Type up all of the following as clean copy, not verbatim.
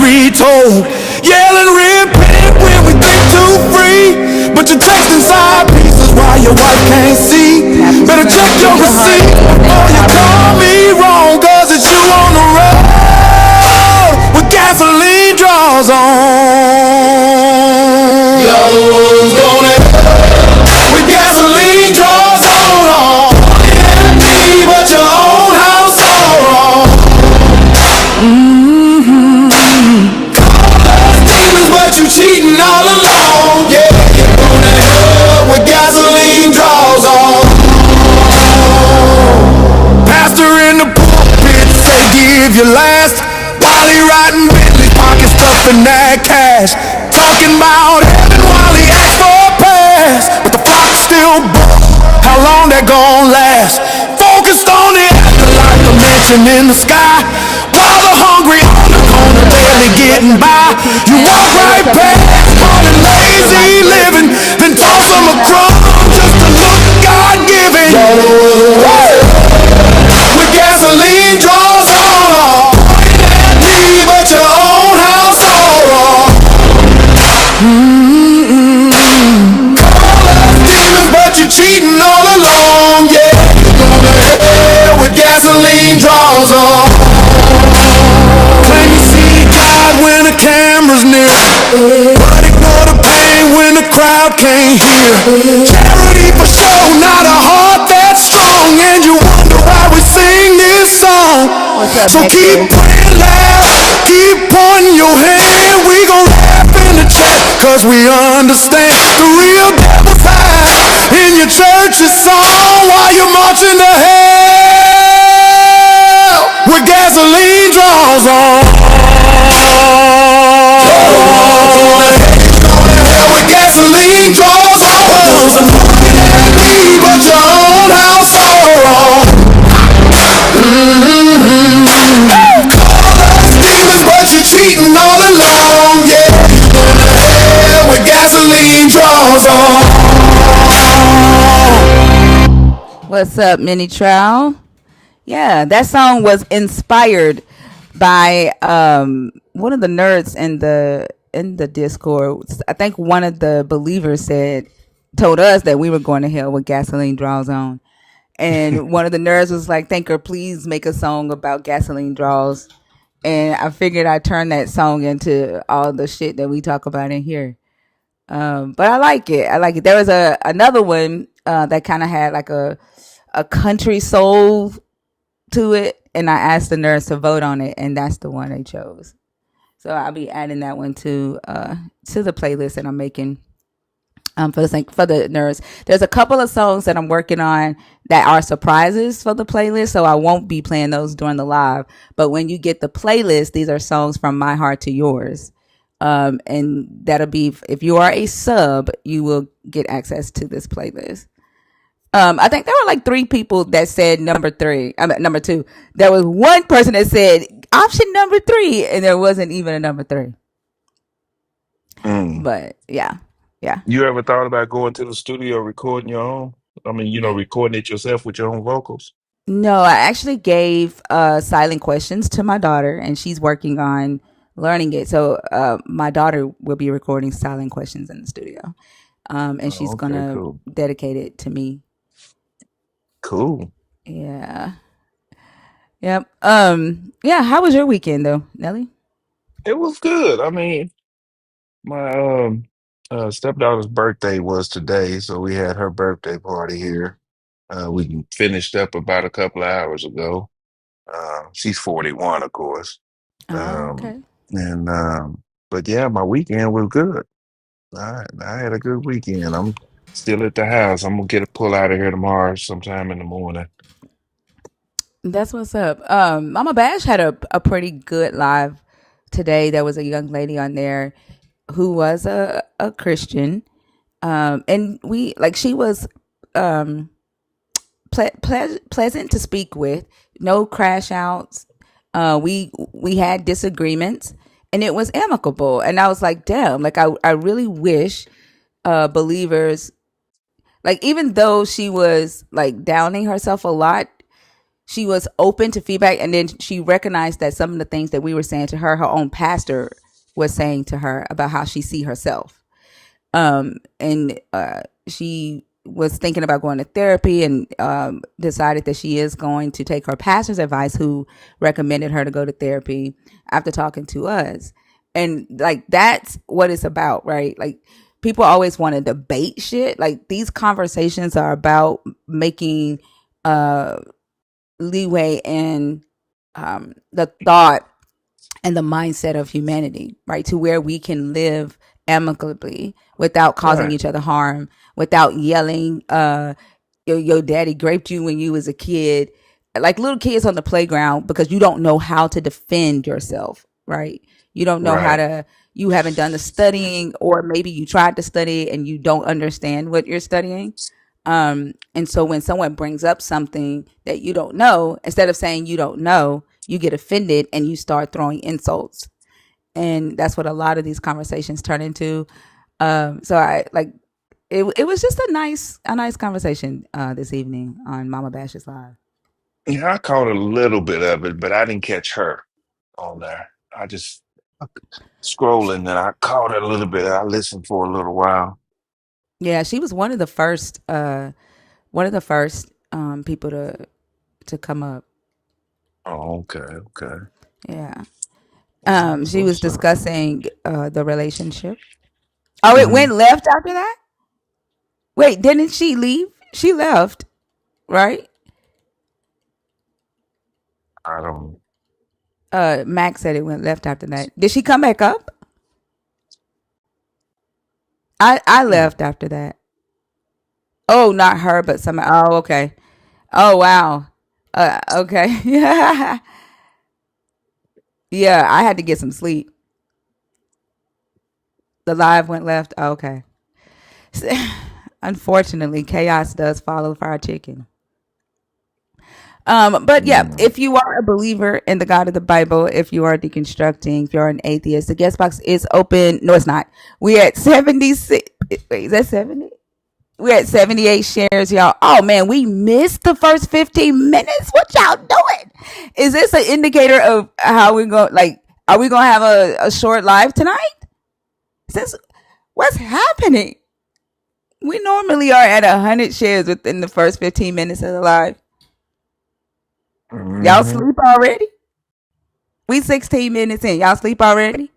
retold. Yelling repent when we think too free, but you're texting side pieces while your wife can't see. Better check your receipt before you call me wrong, cause it's you on the road with gasoline draws on. The other one's gonna with gasoline draws on. Me, but your own house all wrong. Call us demons, but you cheating all alone. Yeah, you're gonna hell with gasoline draws on. Pastor in the pulpit say give your last, while he riding Bentley, pocket stuffing that cash, talking about heaven while he asks for a pass. But the flock's still booked. How long that gon' last? Focused on the afterlife, the mansion in the sky, while the hungry on the corner barely getting by. You walk right past all the lazy living, then toss them a crumb just to look God-given. With gasoline draws on, me but your own house all wrong. Call us demons, but you cheating all along. Yeah, you're gonna hell with gasoline draws on. Claim you see God when the camera's near, but ignore the pain when the crowd can't hear. Charity for show, not a heart that's strong, and you wonder why we sing this song. So keep praying loud, keep pointing your hand. We gon' laugh in the chat, cause we understand the real devil's high in your church's song while you're marching to hell with gasoline draws on. With gasoline draws on. Me but your own house all wrong. Call us demons, but you're cheating all along. Yeah, you're gonna hell with gasoline draws on. What's up, Mini Trow? Yeah, that song was inspired by one of the nerds in the Discord. I think one of the believers told us that we were going to hell with gasoline draws on. And one of the nerds was like, Thinker, please make a song about gasoline draws. And I figured I'd turn that song into all the shit that we talk about in here. But I like it. There was another one that kind of had like a country soul to it. And I asked the nerds to vote on it. And that's the one they chose. So I'll be adding that one to the playlist that I'm making. For the nerds, there's a couple of songs that I'm working on that are surprises for the playlist, so I won't be playing those during the live. But when you get the playlist, these are songs from my heart to yours, and that'll be, if you are a sub, you will get access to this playlist. I think there were like 3 people that said number 2. There was one person that said option number 3, and there wasn't even a number 3. But yeah. You ever thought about going to the studio recording your own? I mean, recording it yourself with your own vocals? No, I actually gave silent questions to my daughter, and she's working on learning it. So my daughter will be recording silent questions in the studio, and she's gonna dedicate it to me. Cool. Yeah. Yep. Yeah. How was your weekend though, Nelly? It was good. I mean, my stepdaughter's birthday was today, so we had her birthday party here. We finished up about a couple of hours ago. She's 41, of course. Okay. And but yeah, my weekend was good. I had a good weekend. I'm still at the house. I'm gonna pull out of here tomorrow sometime in the morning. That's what's up. Mama Bash had a pretty good live today. There was a young lady on there who was a Christian, and she was pleasant to speak with. No crash outs. We had disagreements, and it was amicable. And I was like, damn, like I really wish believers, like, even though she was like downing herself a lot, she was open to feedback, and then she recognized that some of the things that we were saying to her own pastor was saying to her about how she see herself. And she was thinking about going to therapy, and decided that she is going to take her pastor's advice, who recommended her to go to therapy after talking to us. And like, that's what it's about, right? Like, people always want to debate shit. Like, these conversations are about making uh leeway in the thought and the mindset of humanity, right? To where we can live amicably without causing Right. each other harm, without yelling, your daddy raped you when you was a kid, like little kids on the playground, because you don't know how to defend yourself, right? You don't know how Right. to, you haven't done the studying, or maybe you tried to study and you don't understand what you're studying. And so when someone brings up something that you don't know, instead of saying you don't know, you get offended and you start throwing insults. And that's what a lot of these conversations turn into. So I like, it was just a nice conversation this evening on Mama Bash's Live. Yeah, I caught a little bit of it, but I didn't catch her on there. I just scrolling and I caught it a little bit. I listened for a little while. Yeah, she was one of the first people to come up. Oh, okay, okay. Yeah. That's She was what's up. discussing the relationship. Oh, it Hmm. went left after that? Wait, didn't she leave? She left, right? I don't. Max said it went left after that. Did she come back up? I Hmm. left after that. Oh, not her, but some. Oh, okay. Oh, wow. Okay. Yeah. Yeah, I had to get some sleep. The live went left. Oh, okay. Unfortunately, chaos does follow fried chicken. But yeah, Yeah. if you are a believer in the God of the Bible, if you are deconstructing, if you're an atheist, the guest box is open. No, it's not. We're at 76. Wait, is that 70? We're at 78 shares, y'all. Oh man, we missed the first 15 minutes. What y'all doing? Is this an indicator of how we go? Like, are we gonna have a short live tonight? Since what's happening? We normally are at 100 shares within the first 15 minutes of the live. Y'all Hmm. sleep already? We 16 minutes in. Y'all sleep already?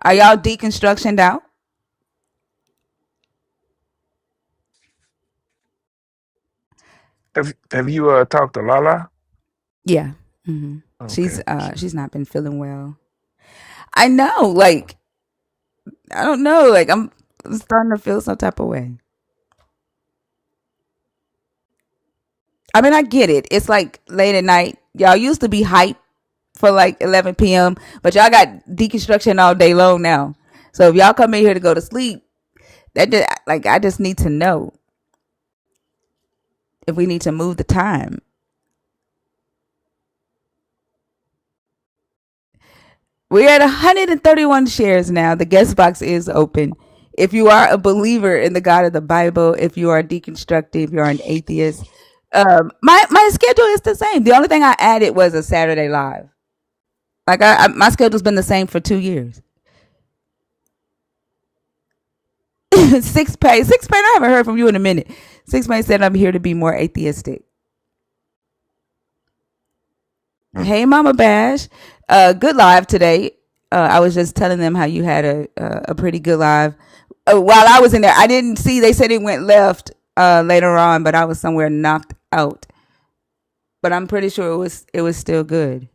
Are y'all deconstructioned out? Have you talked to Lala? Yeah. hmm She's Okay. she's not been feeling well. I know. Like, I don't know. Like, I'm starting to feel some type of way. I mean, I get it. It's like late at night. Y'all used to be hype for like 11 p.m., but y'all got deconstruction all day long now. So if y'all come in here to go to sleep, that just, like, I just need to know if we need to move the time. We're at 131 shares now. The guest box is open. If you are a believer in the God of the Bible, if you are deconstructive, if you're an atheist, my schedule is the same. The only thing I added was a Saturday live. Like, my schedule's been the same for 2 years. Six Pay. I haven't heard from you in a minute. Six Pay said I'm here to be more atheistic. Hmm. Hey, Mama Bash. Good live today. I was just telling them how you had a pretty good live. While I was in there, I didn't see. They said it went left later on, but I was somewhere knocked out. But I'm pretty sure it was still good.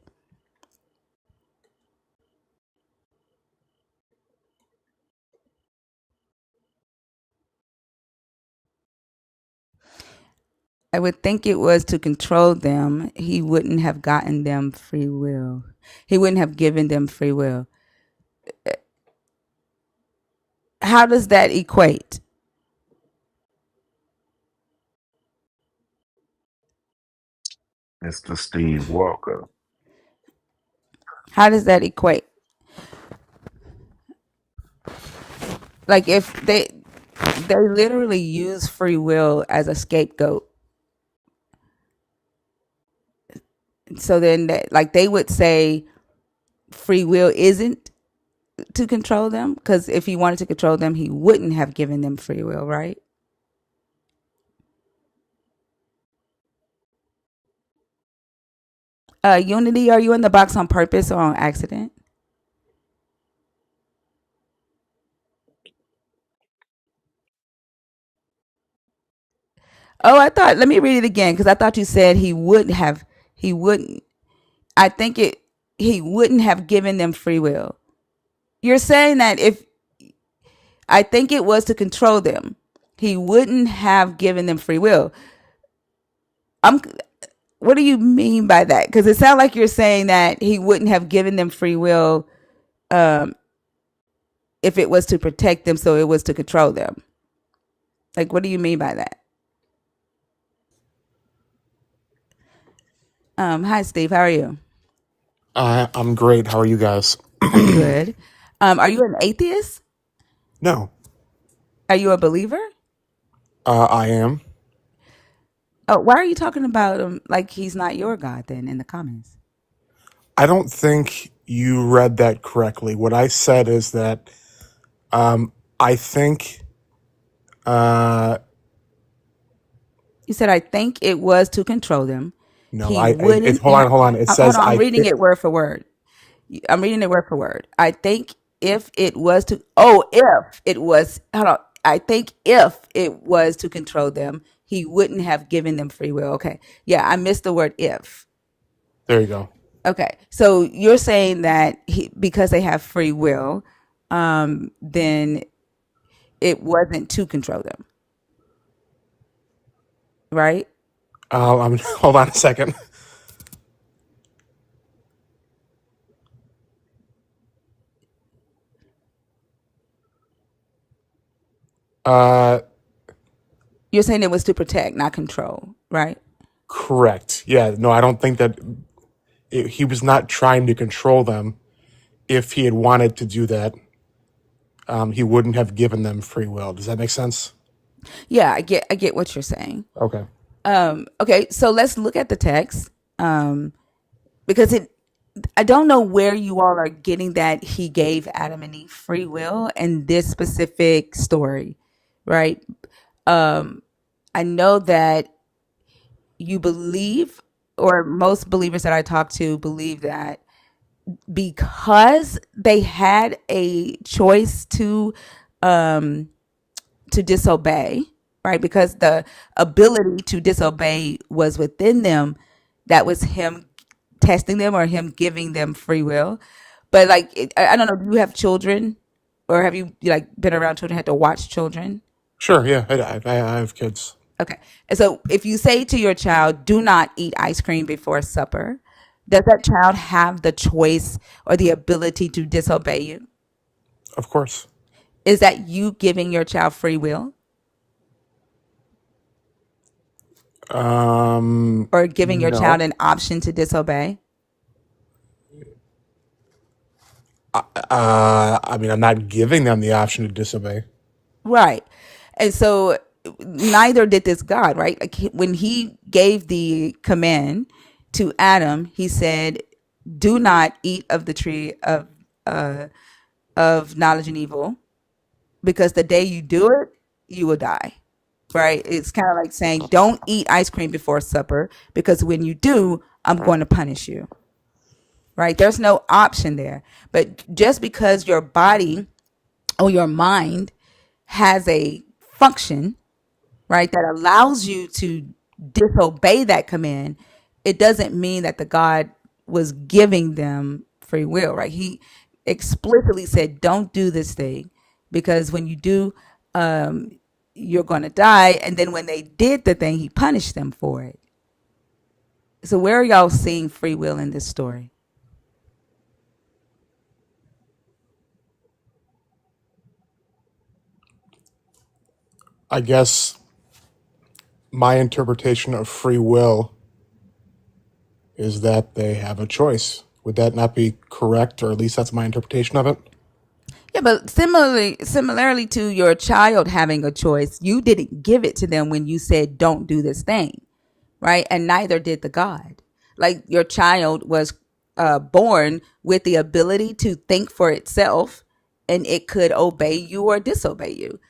I would think it was to control them. He wouldn't have gotten them free will. He wouldn't have given them free will. How does that equate? Mr. Steve Walker. How does that equate? Like, if they literally use free will as a scapegoat. So then, like they would say, free will isn't to control them, because if he wanted to control them, he wouldn't have given them free will, right? Unity, are you in the box on purpose or on accident? Oh, I thought. Let me read it again because I thought you said he would have. He wouldn't. I think it. He wouldn't have given them free will. You're saying that if I think it was to control them, he wouldn't have given them free will. I'm. What do you mean by that? Because it sounds like you're saying that he wouldn't have given them free will um, if it was to protect them, so it was to control them. Like, what do you mean by that? Hi, Steve. How are you? I'm great. How are you guys? I'm good. Are you an atheist? No, Are you a believer? I am. Oh, why are you talking about him like he's not your God then in the comments? I don't think you read that correctly. What I said is that I think, uh, You said, I think it was to control them. no, He wouldn't hold have. on. It Hold says, on, I'm reading it word for word. I'm reading it word for word. I think if it was to, if it was, hold on. I think if it was to control them, he wouldn't have given them free will. Okay. Yeah, I missed the word if. there you go. Okay. So you're saying that because they have free will, then it wasn't to control them, right? Hold on a second. Uh, You're saying it was to protect, not control, right? Correct. Yeah, no, I don't think that he was not trying to control them. If he had wanted to do that, he wouldn't have given them free will. Does that make sense? Yeah, I get what you're saying. Okay. Okay, so let's look at the text. Because I don't know where you all are getting that he gave Adam and Eve free will in this specific story, right? I know that you believe, or most believers that I talk to believe that because they had a choice to disobey, right? Because the ability to disobey was within them, that was him testing them or him giving them free will. But like, I don't know, do you have children, or have you like been around children, had to watch children? Sure. Yeah, I have kids. Okay. And so if you say to your child, do not eat ice cream before supper, does that child have the choice or the ability to disobey you? Of course. Is that you giving your child free will or giving your child No. an option to disobey? I mean, I'm not giving them the option to disobey. Right. And so neither did this God, right? Like when he gave the command to Adam, he said, do not eat of the tree of knowledge and evil, because the day you do it, you will die. Right? It's kind of like saying, don't eat ice cream before supper, because when you do, I'm going to punish you. Right? There's no option there. But just because your body or your mind has a function, right, that allows you to disobey that command, it doesn't mean that the God was giving them free will, right? He explicitly said, don't do this thing, because when you do, you're going to die. And then when they did the thing, he punished them for it. So where are y'all seeing free will in this story? I guess my interpretation of free will is that they have a choice. Would that not be correct, or at least that's my interpretation of it? Yeah, but similarly to your child having a choice, you didn't give it to them when you said don't do this thing, right? And neither did the God. Like your child was born with the ability to think for itself, and it could obey you or disobey you.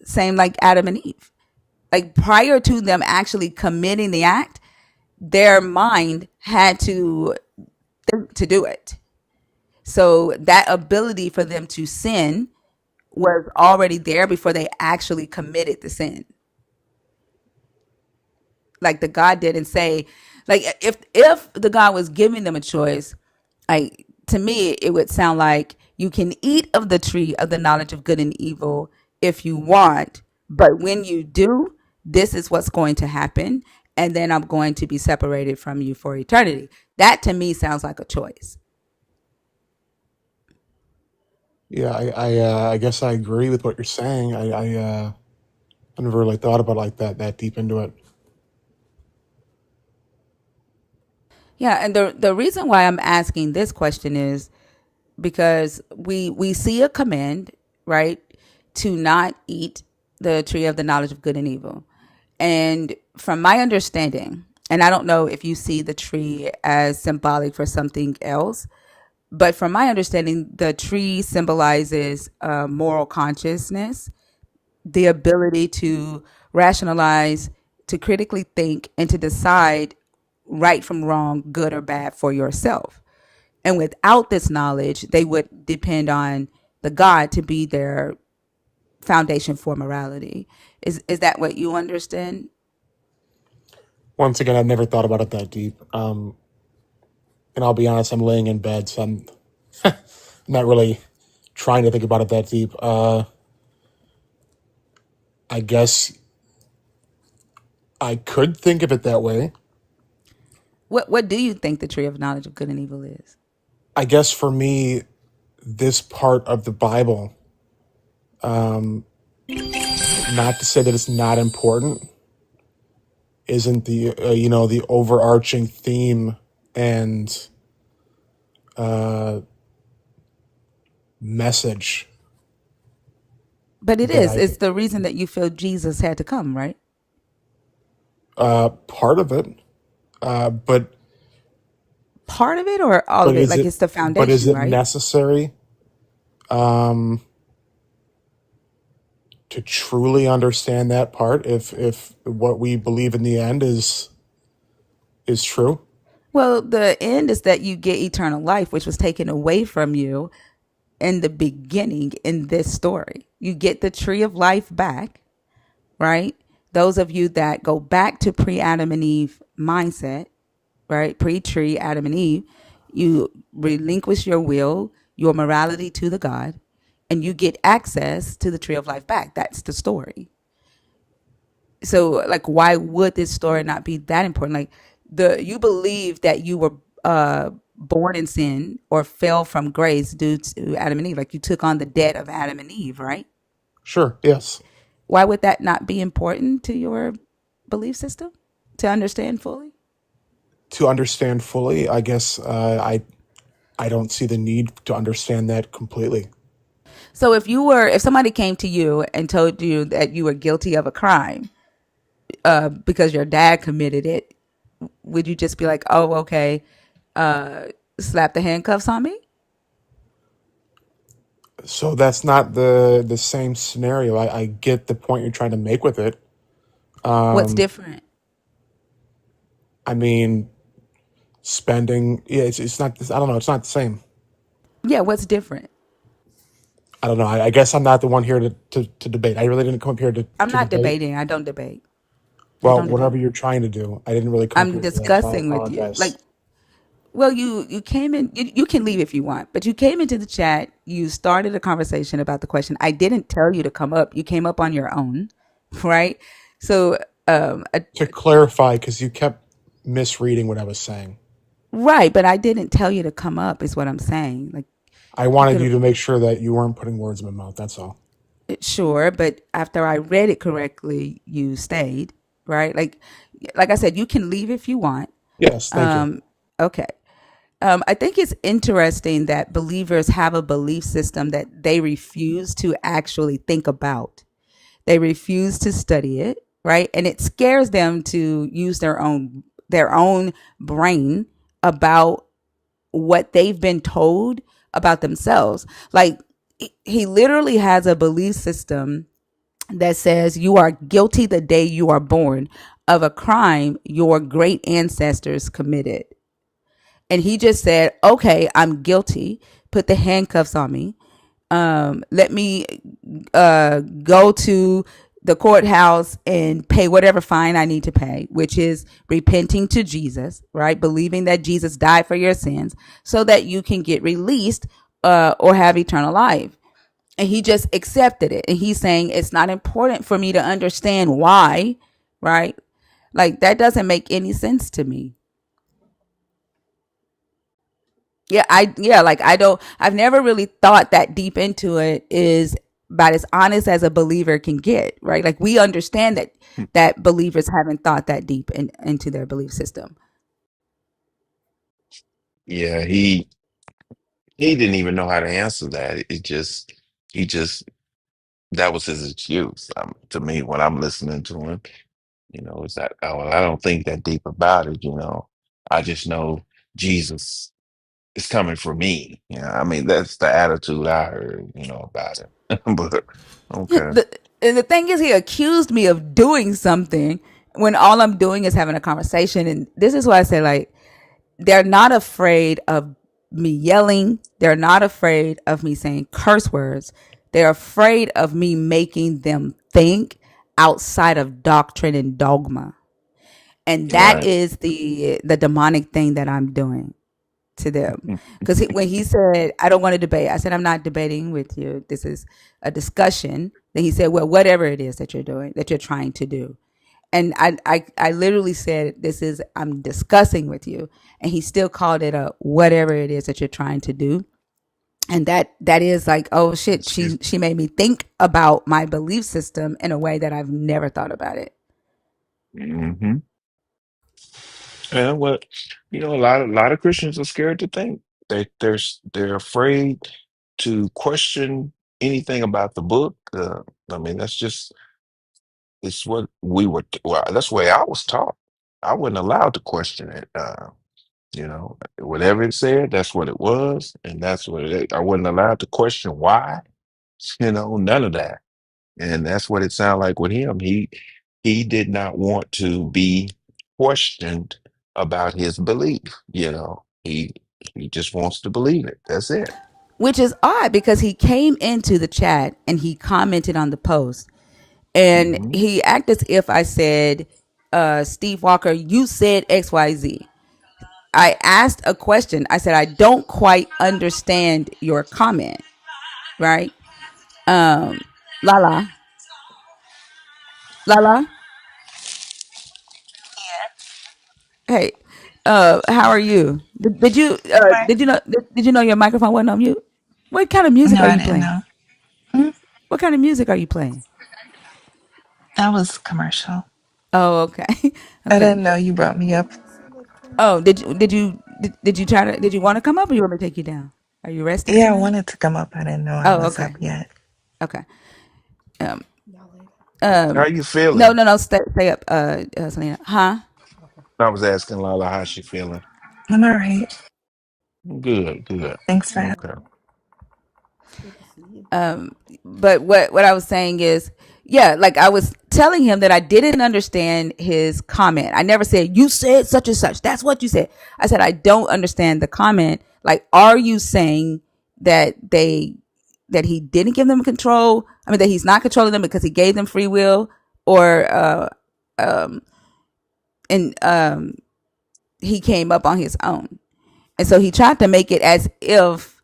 Same like Adam and Eve. Like prior to them actually committing the act, their mind had to think to do it. So that ability for them to sin was already there before they actually committed the sin. Like the God didn't say, like if the God was giving them a choice, like to me it would sound like you can eat of the tree of the knowledge of good and evil if you want, but when you do, this is what's going to happen, and then I'm going to be separated from you for eternity. That to me sounds like a choice. Yeah, I guess I agree with what you're saying. I never really thought about it like that deep into it. Yeah, and the reason why I'm asking this question is because we see a command, right, to not eat the tree of the knowledge of good and evil. And from my understanding, and I don't know if you see the tree as symbolic for something else, but from my understanding, the tree symbolizes moral consciousness, the ability to rationalize, to critically think, and to decide right from wrong, good or bad for yourself. And without this knowledge, they would depend on the God to be their foundation for morality. Is that what you understand? Once again, I've never thought about it that deep. And I'll be honest, I'm laying in bed, so I'm not really trying to think about it that deep. I guess I could think of it that way. What do you think the tree of knowledge of good and evil is? I guess for me, this part of the Bible, not to say that it's not important, isn't the the overarching theme and message But it that is. I It's the reason that you feel Jesus had to come, right? part of it. But Part of it or all but of it? is Like it it's the but is foundation, it right? necessary to truly understand that part if what we believe in the end is true? Well, the end is that you get eternal life, which was taken away from you in the beginning in this story. You get the tree of life back, right? Those of you that go back to pre Adam and Eve mindset, right? Pre tree Adam and Eve, you relinquish your will, your morality to the God, and you get access to the tree of life back. That's the story. So, like, why would this story not be that important? Like, you believe that you were born in sin or fell from grace due to Adam and Eve. Like, you took on the debt of Adam and Eve, right? Sure, yes. Why would that not be important to your belief system to understand fully? To understand fully, I guess I don't see the need to understand that completely. So if somebody came to you and told you that you were guilty of a crime because your dad committed it, would you just be like, oh, okay, slap the handcuffs on me? So that's not the same scenario. I get the point you're trying to make with it. What's different? I mean, spending, yeah, it's not. I don't know. It's not the same. Yeah, what's different? I don't know. I guess I'm not the one here to debate. I really didn't come up here I'm to not debate. debating. I don't debate. I Well, don't whatever debate. you're trying to do, I didn't really come up I'm here for that, so I discussing with you. apologize. Like, well, you came in. You can leave if you want, but you came into the chat. You started a conversation about the question. I didn't tell you to come up. You came up on your own, right? So, To clarify, because you kept misreading what I was saying, right, but I didn't tell you to come up. Is what I'm saying. Like, I you wanted could you have. to make sure that you weren't putting words in my mouth. That's all. Sure, but after I read it correctly, you stayed, right? Like I said, you can leave if you want. Yes, thank you. Okay. I think it's interesting that believers have a belief system that they refuse to actually think about. They refuse to study it, right? And it scares them to use their own brain about what they've been told about themselves. Like he literally has a belief system that says you are guilty the day you are born of a crime your great ancestors committed. And he just said, okay, I'm guilty. Put the handcuffs on me. Let me go to the courthouse and pay whatever fine I need to pay, which is repenting to Jesus, right? Believing that Jesus died for your sins so that you can get released or have eternal life. And he just accepted it. And he's saying it's not important for me to understand why, right? Like that doesn't make any sense to me. I've never really thought that deep into it. Is about as honest as a believer can get, right? Like we understand that believers haven't thought that deep into their belief system. Yeah, he didn't even know how to answer that. He just that was his excuse. To me, when I'm listening to him, it's that, oh, well, I don't think that deep about it. I just know Jesus is coming for me. I mean, that's the attitude I heard, about it. But okay, And the thing is, he accused me of doing something when all I'm doing is having a conversation. And this is why I say, like, they're not afraid of me yelling. They're not afraid of me saying curse words. They're afraid of me making them think outside of doctrine and dogma. And that right. is the demonic thing that I'm doing to them. Because when he said, I don't want to debate, I said, I'm not debating with you. This is a discussion. Then he said, well, whatever it is that you're doing, that you're trying to do. And I literally said, I'm discussing with you. And he still called it a whatever it is that you're trying to do. And that is like, oh shit, Excuse she made me think about my belief system in a way that I've never thought about it. me. Yeah, what a lot of Christians are scared to think. They're afraid to question anything about the book. I mean, it's what we were. Well, that's the way I was taught. I wasn't allowed to question it. Whatever it said, that's what it was, and that's what I wasn't allowed to question why. None of that. And that's what it sounded like with him. He did not want to be questioned about his belief. He just wants to believe it. That's it. Which is odd because he came into the chat and he commented on the post. And Hmm. he acted as if I said, Steve Walker, you said XYZ. I asked a question. I said, I don't quite understand your comment, right? Lala, Lala, hey, how are you? What? Did you know your microphone wasn't on mute? What kind of music No, are I you didn't playing? know. Hmm? What kind of music are you playing? That was commercial. Oh, okay. I Okay. didn't know you brought me up. Oh, did you want to come up or you want me to take you down? Are you resting Yeah, I tonight? wanted to come up. I didn't know I Oh, was okay. up yet. Okay. Um, How um, you no, feeling? no, no. Stay up, Selena. Huh? I was asking Lala how she feeling. I'm all right. Good, good. Thanks for asking. Okay. But what I was saying is, yeah, like I was telling him that I didn't understand his comment. I never said you said such and such. That's what you said. I said I don't understand the comment. Like, are you saying that that he didn't give them control? I mean, that he's not controlling them because he gave them free will, or and he came up on his own. And so he tried to make it as if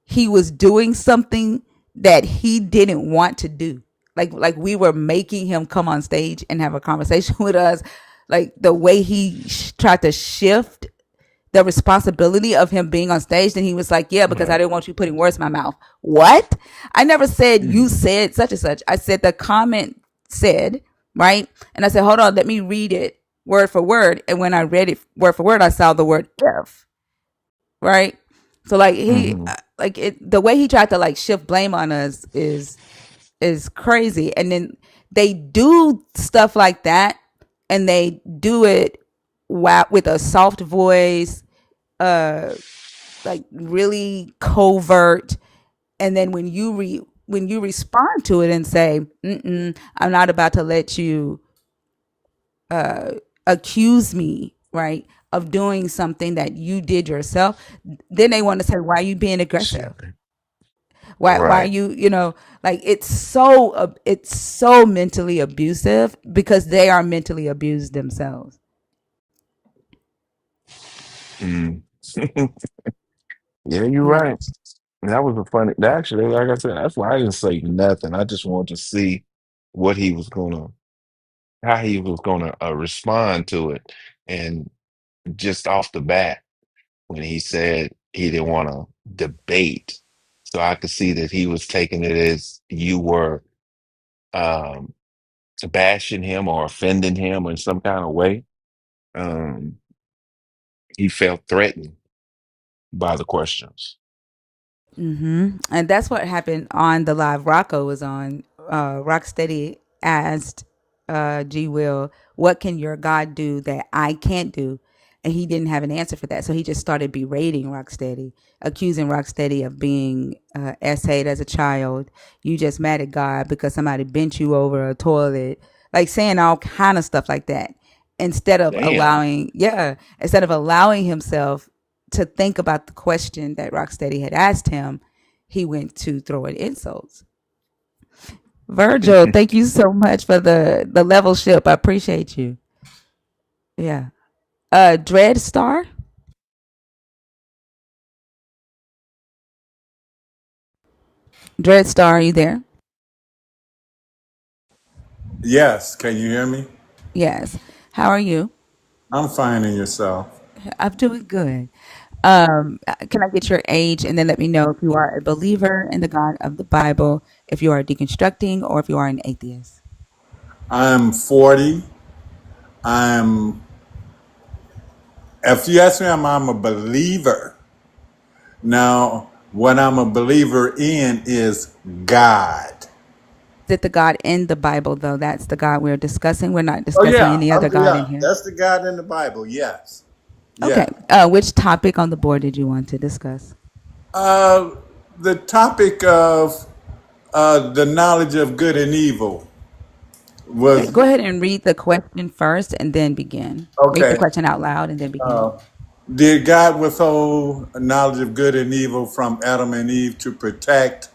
he was doing something that he didn't want to do. Like we were making him come on stage and have a conversation with us. Like the way he tried to shift the responsibility of him being on stage. Then he was like, yeah, because I Right. didn't want you putting words in my mouth. What? I never said you Mhm. said such and such. I said the comment said, right? And I said, hold on, let me read it word for word. And when I read it word for word, I saw the word if. right? So like he Hmm. like it the way he tried to like shift blame on us is crazy. And then they do stuff like that, and they do it with a soft voice, uh like really covert. And then when you respond to it and say, I'm not about to let you accuse me, right, of doing something that you did yourself, then they want to say, why are you being aggressive? Why are Right. you, like it's so mentally abusive because they are mentally abused themselves. Mm. Yeah, you're Yeah. right. That was a funny. Actually, like I said, that's why I didn't say nothing. I just wanted to see what he was gonna, how he was gonna respond to it, and just off the bat, when he said he didn't want to debate, so I could see that he was taking it as you were um, bashing him or offending him in some kind of way. Um, he felt threatened by the questions. And that's what happened on the live Rocco was on. Rocksteady asked G Will, what can your God do that I can't do? And he didn't have an answer for that. So he just started berating Rocksteady, accusing Rocksteady of being essayed as a child. You just mad at God because somebody bent you over a toilet, like saying all kind of stuff like that. Damn. Instead of allowing himself to think about the question that Rocksteady had asked him, he went to throwing insults. Virgil, thank you so much for the level ship. I appreciate you. Yeah. Dread Star? Dread Star, are you there? Yes, can you hear me? Yes. How are you? I'm finding yourself. I'm doing good. Can I get your age and then let me know if you are a believer in the God of the Bible, if you are deconstructing, or if you are an atheist? I'm 40. I'm, if you ask me, I'm a believer. Now, what I'm a believer in is God. Is it the God in the Bible, though? That's the God we're discussing. We're not Oh discussing yeah, any other God in yeah. here. That's the God in the Bible. Yes, Okay. yeah. Which topic on the board did you want to discuss? Uh, the topic of the knowledge of good and evil Okay, was go ahead and read the question first and then begin. Read the okay. question out loud and then begin. Did God withhold knowledge of good and evil from Adam and Eve to protect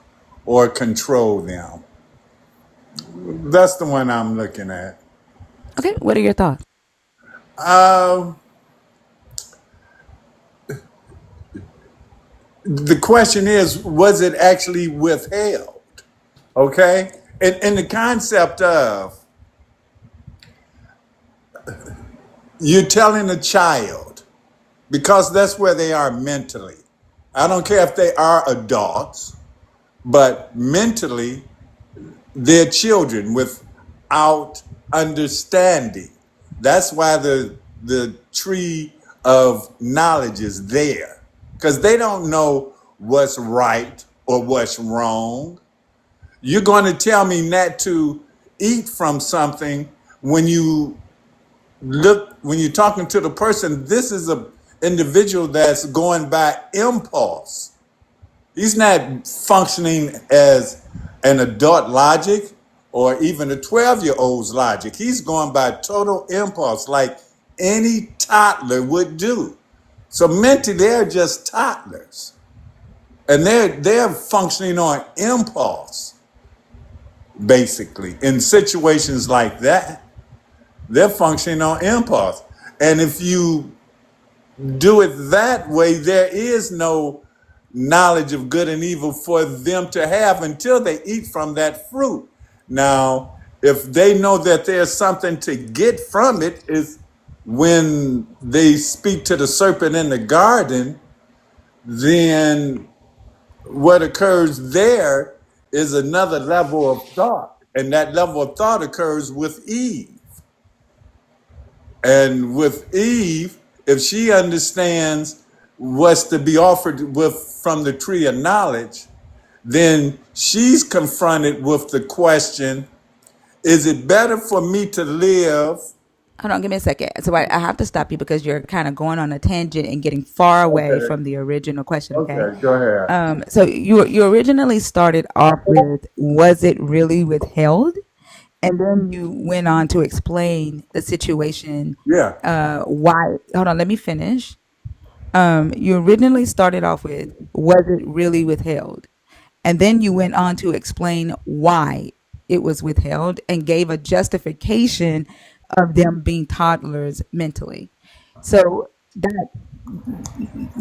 or control them? That's the one I'm looking at. Okay, what are your thoughts? Uh, the question is, was it actually withheld? Okay? And the concept of you're telling a child, because that's where they are mentally. I don't care if they are adults, but mentally, they're children without understanding. That's why the tree of knowledge is there, because they don't know what's right or what's wrong. You're going to tell me not to eat from something when you look, when you're talking to the person. This is a individual that's going by impulse. He's not functioning as an adult logic or even a 12-year-old's logic. He's going by total impulse, like any toddler would do. So mentally, they're just toddlers, and they're functioning on impulse, basically. In situations like that, they're functioning on impulse. And if you do it that way, there is no knowledge of good and evil for them to have until they eat from that fruit. Now, if they know that there's something to get from it, is when they speak to the serpent in the garden, then what occurs there is another level of thought. And that level of thought occurs with Eve. And with Eve, if she understands was to be offered with from the tree of knowledge, then she's confronted with the question, is it better for me to live? Hold on, give me a second. So I have to stop you because you're kind of going on a tangent and getting far away Okay. from the original question. Okay. Okay, go ahead. So you originally started off with, was it really withheld? And then you went on to explain the situation. Yeah. Why? Hold on, let me finish. You originally started off with, was it really withheld? And then you went on to explain why it was withheld and gave a justification of them being toddlers mentally. So that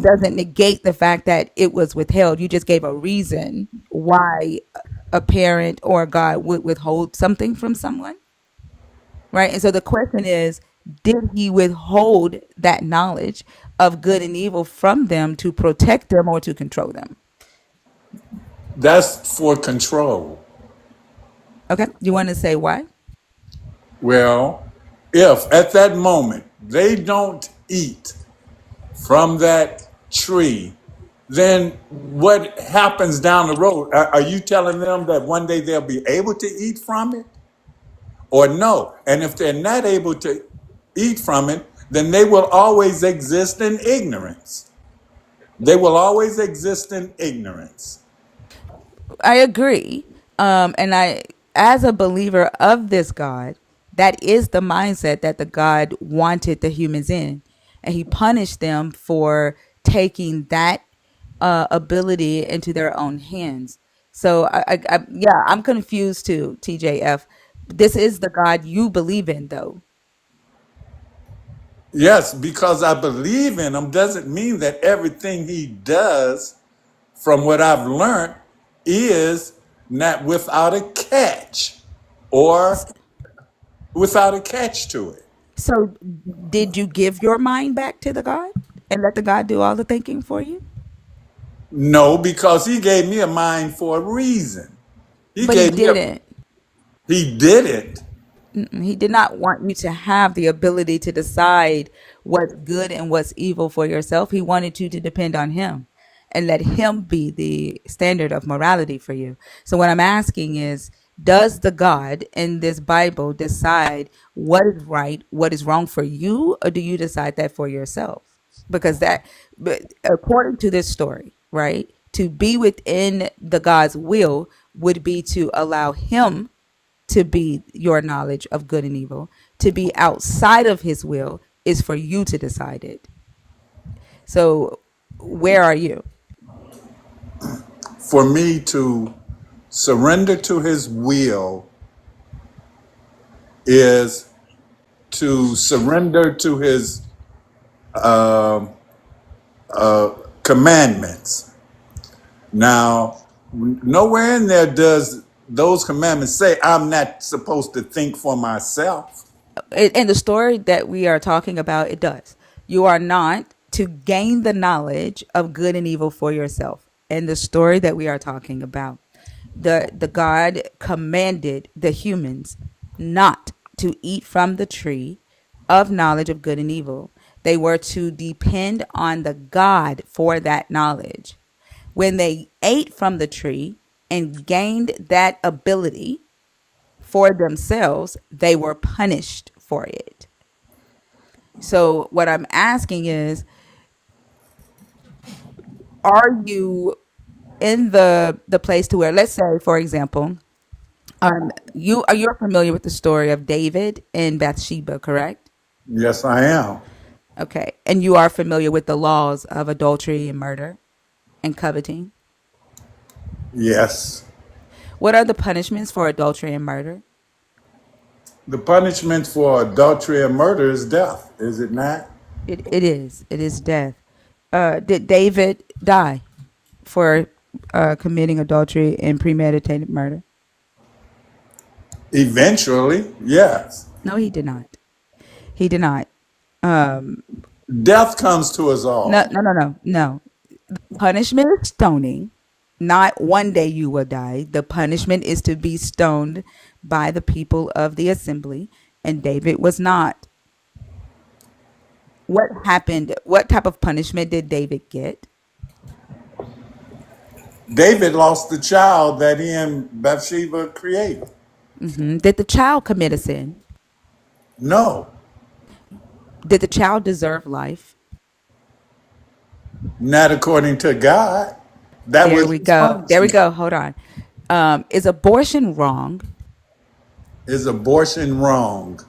doesn't negate the fact that it was withheld. You just gave a reason why a parent or God would withhold something from someone, right? And so the question is, did he withhold that knowledge of good and evil from them to protect them or to control them? That's for control. Okay. You want to say why? Well, if at that moment they don't eat from that tree, then what happens down the road? Are you telling them that one day they'll be able to eat from it? Or no? And if they're not able to eat from it, then they will always exist in ignorance. They will always exist in ignorance. I agree. As a believer of this God, that is the mindset that the God wanted the humans in. And he punished them for taking that ability into their own hands. So, yeah, I'm confused too, TJF. This is the God you believe in, though. Yes, because I believe in him doesn't mean that everything he does, from what I've learned, is not without a catch or without a catch to it. So, did you give your mind back to the God and let the God do all the thinking for you? No, because he gave me a mind for a reason. He But he gave me a, didn't. he did it. He did not want you to have the ability to decide what's good and what's evil for yourself. He wanted you to depend on him and let him be the standard of morality for you. So what I'm asking is, does the God in this Bible decide what is right, what is wrong for you, or do you decide that for yourself? Because but according to this story, right, to be within the God's will would be to allow him to be your knowledge of good and evil. To be outside of his will is for you to decide it. So, where are you? For me to surrender to his will is to surrender to his commandments. Now, nowhere in there does those commandments say I'm not supposed to think for myself. In the story that we are talking about, it does. You are not to gain the knowledge of good and evil for yourself. In the story that we are talking about, the God commanded the humans not to eat from the tree of knowledge of good and evil. They were to depend on the God for that knowledge. When they ate from the tree and gained that ability for themselves, they were punished for it. So, what I'm asking is, are you in the place to where, let's say, for example, you're familiar with the story of David and Bathsheba, correct? Yes, I am. Okay, and you are familiar with the laws of adultery and murder and coveting. Yes. What are the punishments for adultery and murder? The punishment for adultery and murder is death, is it not? It is death. Did David die for committing adultery and premeditated murder? Eventually, yes. No, he did not. He did not. Um, Death comes to us no, all. no, no, no, no. Punishment is stoning. Not one day you will die. The punishment is to be stoned by the people of the assembly, and David was not What happened? What type of punishment did David get? David lost the child that he and Bathsheba created. Did the child commit a sin? No, Did the child deserve life? not according to God. That There was we his go. There we punishment. go. Hold on. Is abortion wrong? Is abortion wrong?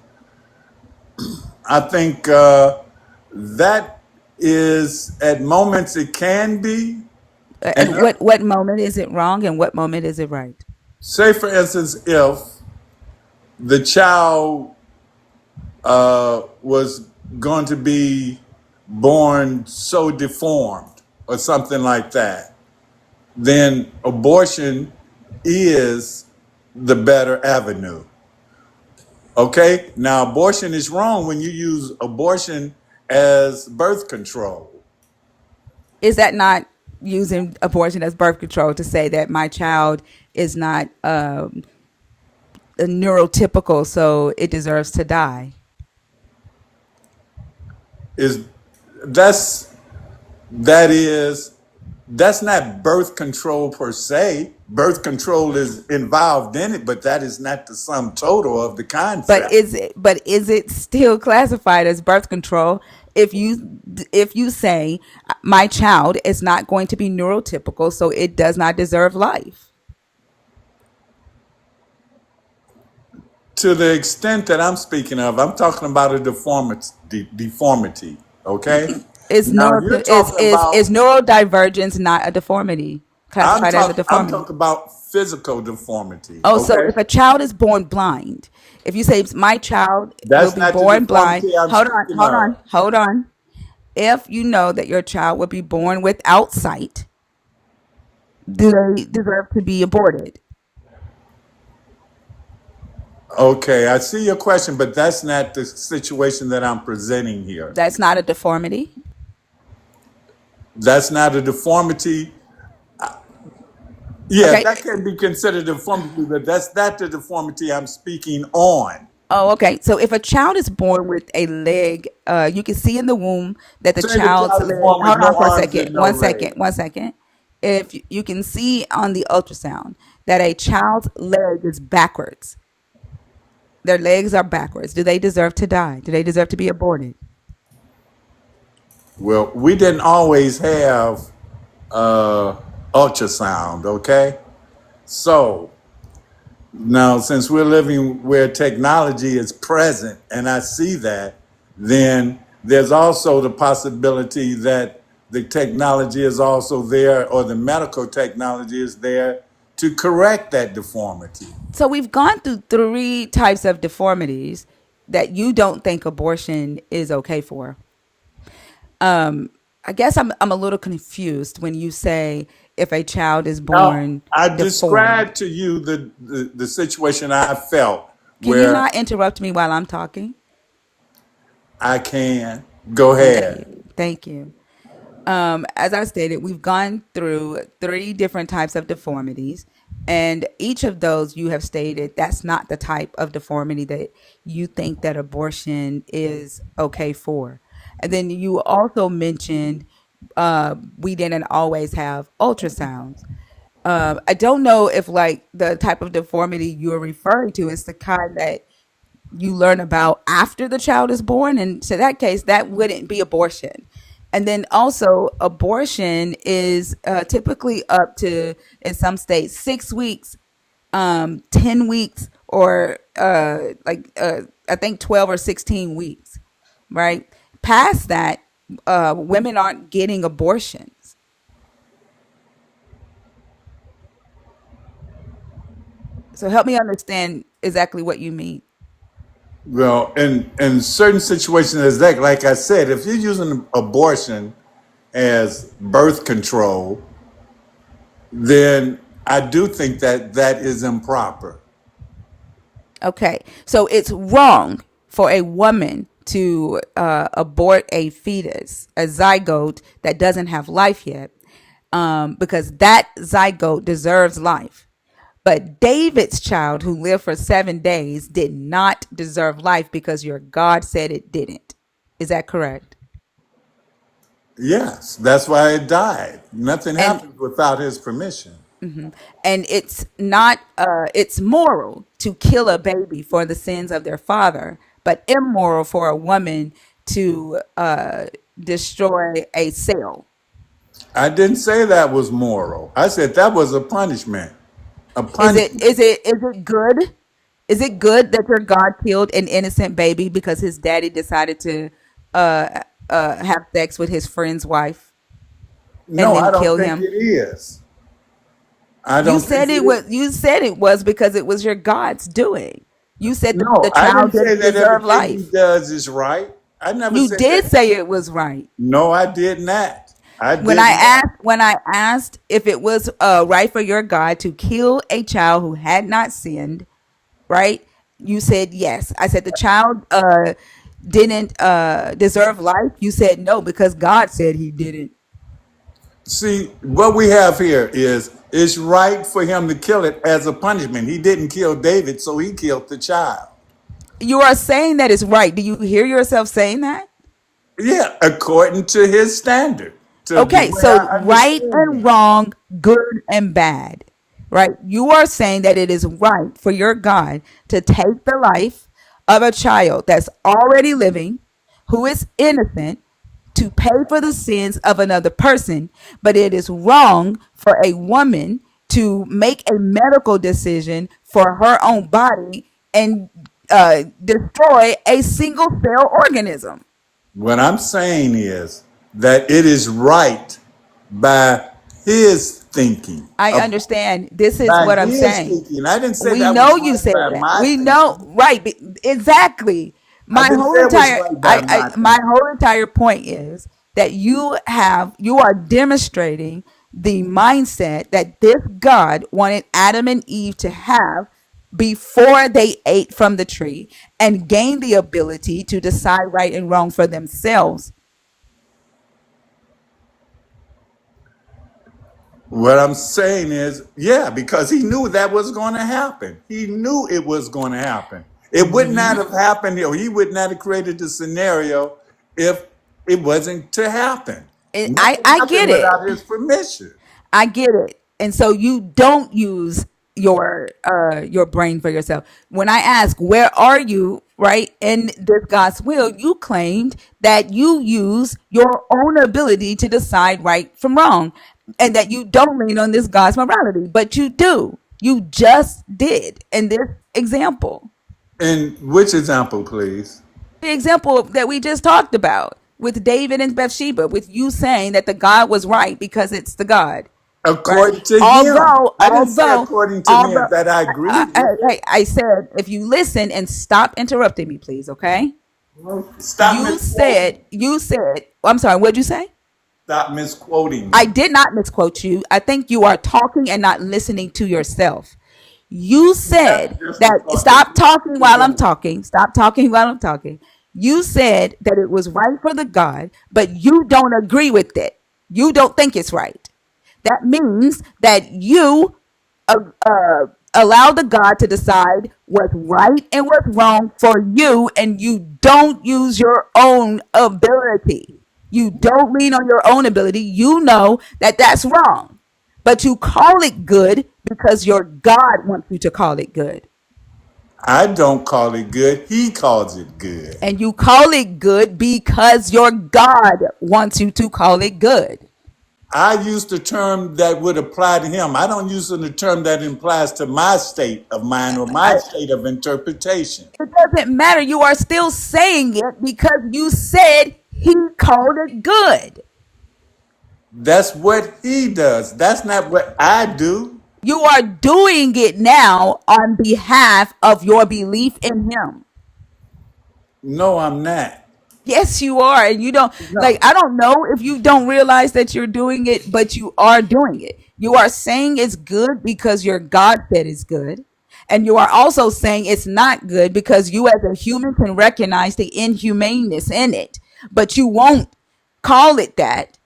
I think that is, at moments, it can be. At And what moment is it wrong, and what moment is it right? say, for instance, if the child was going to be born so deformed or something like that, then abortion is the better avenue. Okay? Now, abortion is wrong when you use abortion as birth control. Is that not using abortion as birth control to say that my child is not neurotypical, so it deserves to die? Is that's that is that's not birth control per se. Birth control is involved in it, but that is not the sum total of the But concept. is it still classified as birth control if you say my child is not going to be neurotypical, so it does not deserve life? To the extent that I'm speaking of, I'm talking about a deformity. Okay. Is Now neuro you're is talking is about. is neurodivergence not a deformity? Classified as a I'm deformity? talking about physical deformity. Oh, so Okay. if a child is born blind, if you say my child will That's be not the born blind, deformity I'm hold on, speaking hold of. on, hold on. If you know that your child will be born without sight, do they deserve to be aborted? Okay, I see your question, but that's not the situation that I'm presenting here. That's not a deformity. That's not a deformity. Yeah, Okay. that can be considered a deformity, but that's not the deformity I'm speaking on. Oh, okay. So if a child is born with a leg, you can see in the womb that the Say the child's child is leg. born with Hold no on for a arms second. and no One legs. second. One second. If you can see on the ultrasound that a child's leg is backwards, their legs are backwards. Do they deserve to die? Do they deserve to be aborted? Well, we didn't always have uh, ultrasound, okay? So now, since we're living where technology is present, and I see that, then there's also the possibility that the technology is also there, or the medical technology is there to correct that deformity. So we've gone through three types of deformities that you don't think abortion is okay for. I guess I'm a little confused when you say if a child is Now, born I deformed. described to you the situation I felt Can you where not interrupt me while I'm talking? I can go Thank ahead. you. Thank you. As I stated, we've gone through three different types of deformities, and each of those you have stated that's not the type of deformity that you think that abortion is okay for. And then you also mentioned we didn't always have ultrasounds. I don't know if like the type of deformity you're referring to is the kind that you learn about after the child is born, and to that case that wouldn't be abortion. And then also abortion is typically up to, in some states, 6 weeks, 10 weeks, or I think 12 or 16 weeks, right? Past that, women aren't getting abortions. So help me understand exactly what you mean. Well, in certain situations as that, like I said, if you're using abortion as birth control, then I do think that that is improper. Okay, so it's wrong for a woman to abort a fetus, a zygote that doesn't have life yet, because that zygote deserves life. But David's child, who lived for 7 days, did not deserve life because your God said it didn't. Is that correct? Yes, that's why it died. Nothing And happens without his permission. and it's not it's moral to kill a baby for the sins of their father, but immoral for a woman to destroy a cell. I didn't say that was moral. I said that was a punishment. A Is it punishment. is it is it good? Is it good that your God killed an innocent baby because his daddy decided to have sex with his friend's wife and No, then I don't kill think him? it is. I You don't think said it it is. was. You said it was because it was your God's doing. You said the No, I child didn't say didn't that deserve everything he life. does is right. I never You said did that. say it was right. No, I did not. I did not. When I asked if it was right for your God to kill a child who had not sinned, right? You said yes. I said the child didn't deserve life. You said no because God said he didn't. See, what we have here is it's right for him to kill it as a punishment. He didn't kill David, so he killed the child. You are saying that is right. Do you hear yourself saying that? Yeah, according to his standard, to the Okay, way so I right understand and him. wrong, good and bad, right? You are saying that it is right for your God to take the life of a child that's already living, who is innocent, to pay for the sins of another person, but it is wrong for a woman to make a medical decision for her own body and destroy a single cell organism. What I'm saying is that it is right by his thinking. I understand. This is By what I'm his saying. thinking. I didn't say We that was know you right said by that. my We know, thinking. right? Exactly. I didn't say it was right by my My thinking. whole entire point is that you are demonstrating the mindset that this God wanted Adam and Eve to have before they ate from the tree and gained the ability to decide right and wrong for themselves. What I'm saying is, yeah, because he knew that was going to happen. He knew it was going to happen. It would not have happened, or he would not have created the scenario if it wasn't to happen. Nothing I get happened it. without his permission. I get it. And so you don't use your brain for yourself. When I ask where are you, right, in this God's will, you claimed that you use your own ability to decide right from wrong and that you don't lean on this God's morality, but you do. You just did in this example. And which example, please? The example that we just talked about with David and Bathsheba, with you saying that the God was right because it's the God, right? According to him. Although, I didn't say although, according to me although, that I agreed with it. I said, if you listen and stop interrupting me, please, okay? Stop misquoting. You said, I'm sorry, what'd you say? Stop misquoting I me. did not misquote you. I think you are talking and not listening to yourself. You That's said just that because of stop talking while I'm presenting. talking. Stop talking while I'm talking. You said that it was right for the God, but you don't agree with it. You don't think it's right. That means that you uh, uh, allow the God to decide what's right and what's wrong for you, and you don't use your own ability. You don't lean on your own ability. You know that that's wrong, but you call it good because your God wants you to call it good. I don't call it good. He calls it good. And you call it good because your God wants you to call it good. I use the term that would apply to him. I don't use the term that implies to my state of mind or my I, state of interpretation. it doesn't matter. You are still saying it because you said he called it good. That's what he does. That's not what I do. You are doing it now on behalf of your belief in him. No, I'm not. Yes, you are. And you don't, like, No. I don't know if you don't realize that you're doing it, but you are doing it. You are saying it's good because your God said it's good. And you are also saying it's not good because you as a human can recognize the inhumaneness in it, but you won't call it that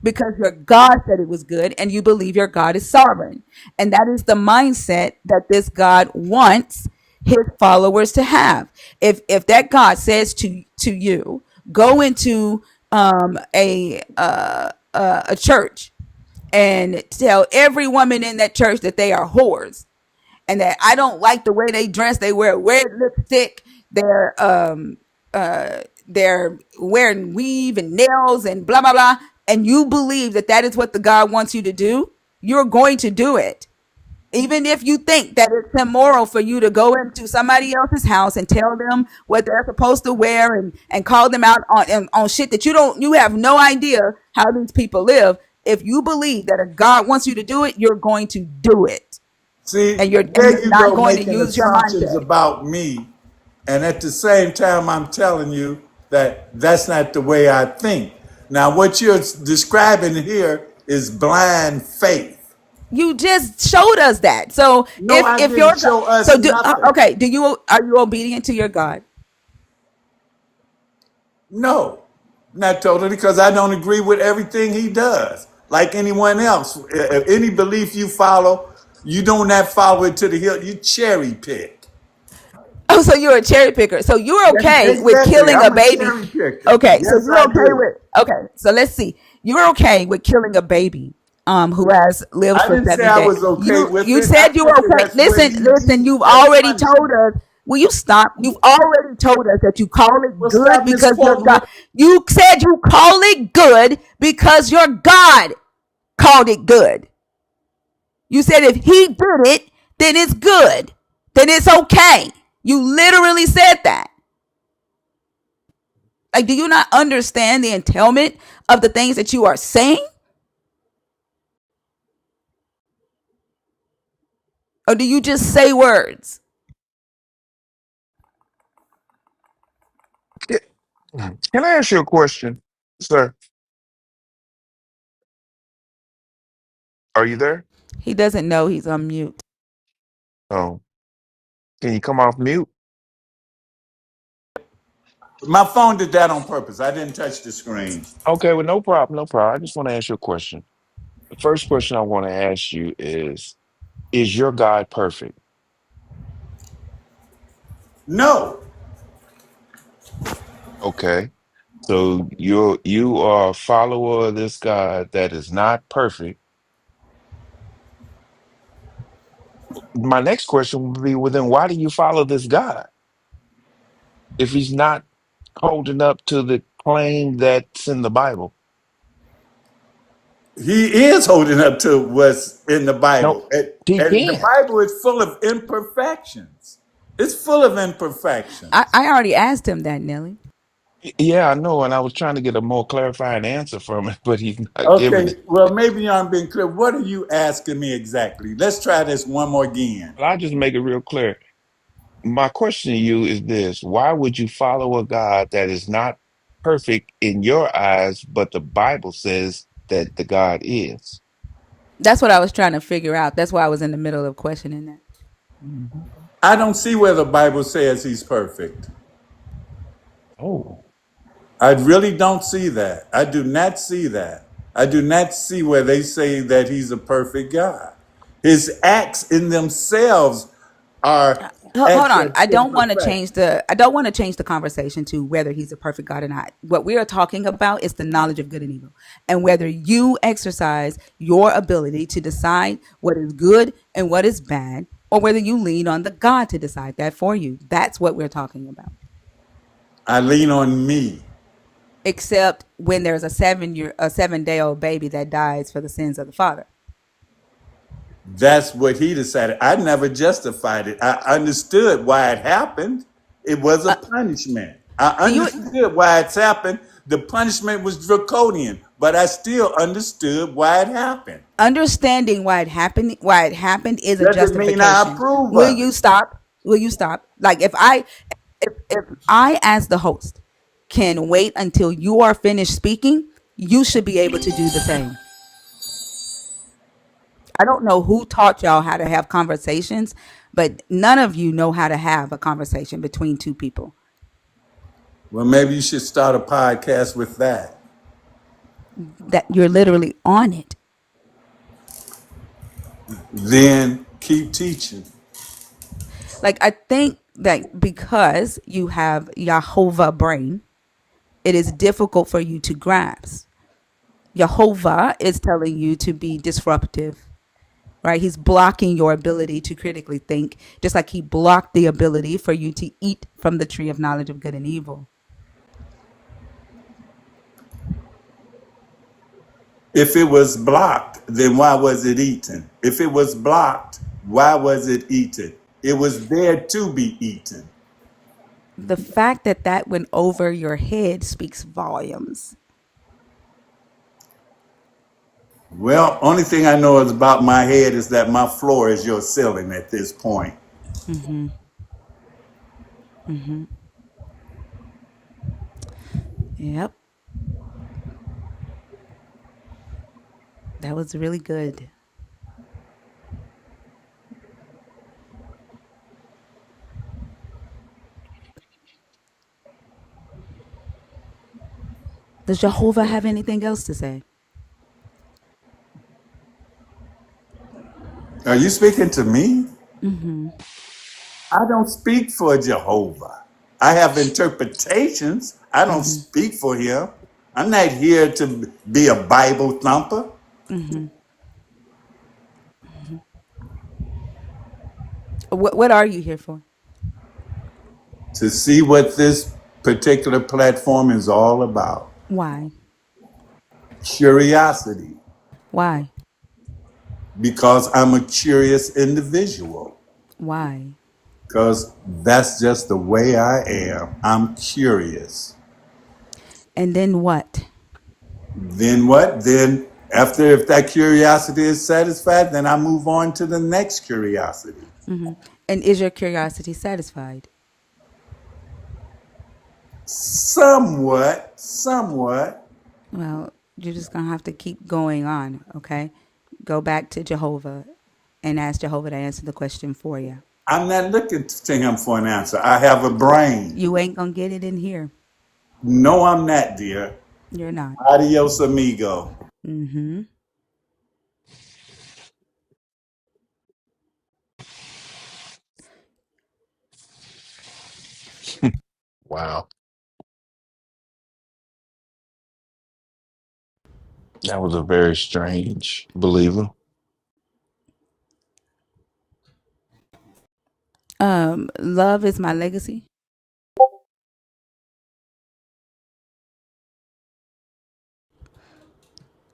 because your God said it was good and you believe your God is sovereign. And that is the mindset that this God wants his followers to have. If that God says to you, go into a church and tell every woman in that church that they are whores and that I don't like the way they dress. They wear red lipstick. They're wearing weave and nails and blah blah blah. And you believe that that is what the God wants you to do. You're going to do it, even if you think that it's immoral for you to go into somebody else's house and tell them what they're supposed to wear and call them out on shit that you have no idea how these people live. If you believe that a God wants you to do it, you're going to do it, See, and you're there you not go, going to making use your assumptions mindset. about me. And at the same time, I'm telling you that that's not the way I think. Now, what you're describing here is blind faith. You just showed us that. So No, I if didn't you're show us so do nothing. okay, do you are you obedient to your God? No, not totally, because I don't agree with everything he does. Like anyone else, any belief you follow, you don't not follow it to the hill. You cherry pick. Oh, so you're a cherry picker. So you're okay with Exactly. killing a I'm a baby. cherry picker. Okay, so Yes, you're I okay do. with okay. So let's see. You're okay with killing a baby who has lived I for didn't say 7 I days. was okay with You it. I said you were said okay. that's where Listen, he listen, leads you've as already told punishment. us. Will you stop? You've already told us that you call it Well, good stop because you're misquoting me. God. You said you call it good because your God called it good. You said if he did it, then it's good. Then it's okay. You literally said that. Like, do you not understand the entailment of the things that you are saying? Or do you just say words? Yeah. Can I ask you a question, sir? Are you there? He doesn't know he's on mute. Oh, can you come off mute? My phone did that on purpose. I didn't touch the screen. Okay, well, no problem, no problem. I just want to ask you a question. The first question I want to ask you is your God perfect? No. Okay. So you are a follower of this God that is not perfect. My next question would be, well, then why do you follow this God if he's not holding up to the claim that's in the Bible? He is holding up to what's in the No, Bible. he And the can't. Bible is full of imperfections. It's full of imperfections. I already asked him that, Nelly. Yeah, I know, and I was trying to get a more clarifying answer from it, but he's not giving Okay, it. well, maybe you aren't being clear. What are you asking me exactly? Let's try this one more again. Well, I'll just make it real clear. My question to you is this: why would you follow a God that is not perfect in your eyes, but the Bible says that the God is? That's what I was trying to figure out. That's why I was in the middle of questioning that. Mhm. I don't see where the Bible says he's perfect. Oh, I really don't see that. I do not see that. I do not see where they say that he's a perfect God. His acts in themselves are Hold acts on. of imperfection. I don't want to change the conversation to whether he's a perfect God or not. What we are talking about is the knowledge of good and evil, and whether you exercise your ability to decide what is good and what is bad, or whether you lean on the God to decide that for you. That's what we're talking about. I lean on me. Except when there's a 7-day old baby that dies for the sins of the father. That's what he decided. I never justified it. I understood why it happened. It was a Uh, punishment. I do you understood why it's happened. The punishment was draconian, but I still understood why it happened. understanding why it happened is a Doesn't mean I justification? approve Will of you it. stop? Will you stop? Like if I as the host can wait until you are finished speaking, you should be able to do the same. I don't know who taught y'all how to have conversations, but none of you know how to have a conversation between two people. Well, maybe you should start a podcast with that. That you're literally on it. Then keep teaching. Like I think that because you have Yahovah brain, it is difficult for you to grasp. Jehovah is telling you to be disruptive, right? He's blocking your ability to critically think, just like he blocked the ability for you to eat from the tree of knowledge of good and evil. If it was blocked, then why was it eaten? If it was blocked, why was it eaten? It was there to be eaten. The fact that that went over your head speaks volumes. Well, only thing I know is about my head is that my floor is your ceiling at this point. Mm-hmm. Mm-hmm. Yep. That was really good. Does Jehovah have anything else to say? Are you speaking to me? Mm-hmm. I don't speak for Jehovah. I have interpretations. I don't Mm-hmm. speak for him. I'm not here to be a Bible thumper. Mm-hmm. Mm-hmm. What are you here for? To see what this particular platform is all about. Why? Curiosity, Why? because I'm a curious individual. Why? Because that's just the way I am. I'm curious. And then what? Then what? Then after, if that curiosity is satisfied, then I move on to the next curiosity. Mm-hmm. And is your curiosity satisfied? Somewhat, somewhat. Well, you're just gonna have to keep going on, okay? Go back to Jehovah and ask Jehovah to answer the question for you. I'm not looking to him for an answer. I have a brain. You ain't gonna get it in here. No, I'm not, dear. You're not. Adios, amigo. Mm-hmm. Wow. That was a very strange believer. Love is my legacy.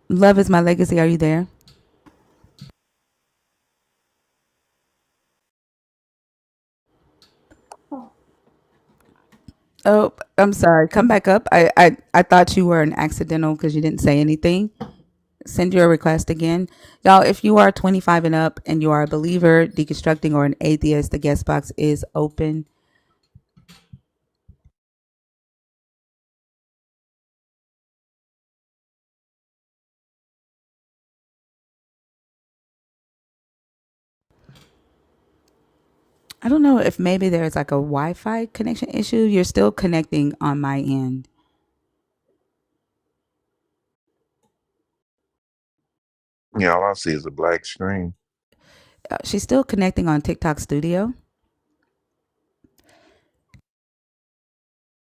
Love is my legacy. Are you there? Oh, I'm sorry. Come back up. I thought you were an accidental because you didn't say anything. Send your request again. Y'all, if you are 25 and up and you are a believer, deconstructing, or an atheist, the guest box is open. I don't know if maybe there's like a Wi-Fi connection issue. You're still connecting on my end. Yeah, all I see is a black screen. She's still connecting on TikTok Studio.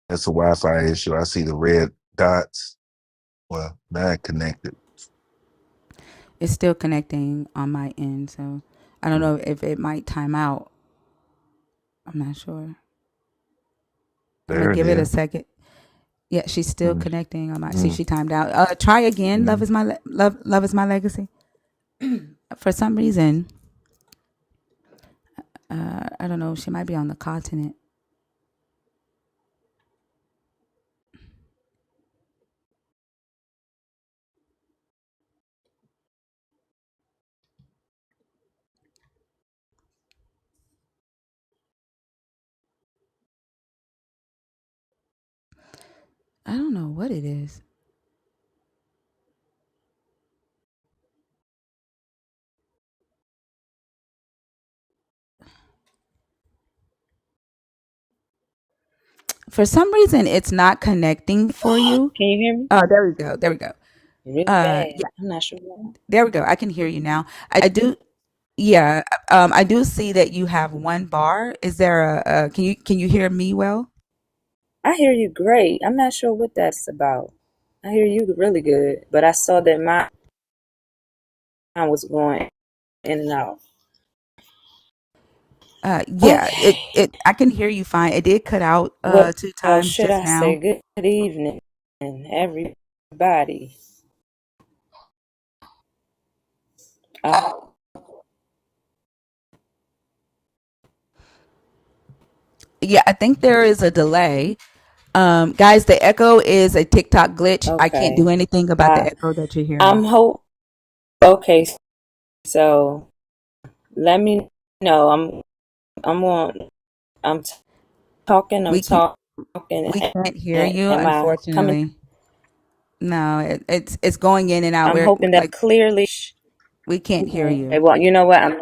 That's a Wi-Fi issue. I see the red dots. Well, not connected. It's still connecting on my end, so I don't know if it might time out. I'm not sure. I'm gonna There it give it a is. second. Yeah, she's still Mm, connecting on my. See, mm, she timed out. Try again. Love mm. is my love. Love is my legacy. For some reason, I don't know. She might be on the continent. I don't know what it is. For some reason, it's not connecting for you. Can you hear me? Oh, there we go. There we go. Really bad. Yeah, I'm not sure why. there we go. I can hear you now. I do. Yeah, I do see that you have one bar. Is there a? Can you hear me well? I hear you great. I'm not sure what that's about. I hear you really good, but I saw that mine was going in and out. Yeah, Okay. I can hear you fine. It did cut out Well, 2 times should just I say now. good evening, everybody? Uh, Yeah, I think there is a delay. Guys, the echo is a TikTok glitch. I can't do okay. anything about the Uh, echo that you're hearing. I'm hope. Okay, so let me know. I'm on. I'm talking. I'm We can't talking. we can't hear you, Am I coming? unfortunately. No, it's going in and out. I'm We're hoping that like clearly. we can't hear Okay. you. Well, you know what?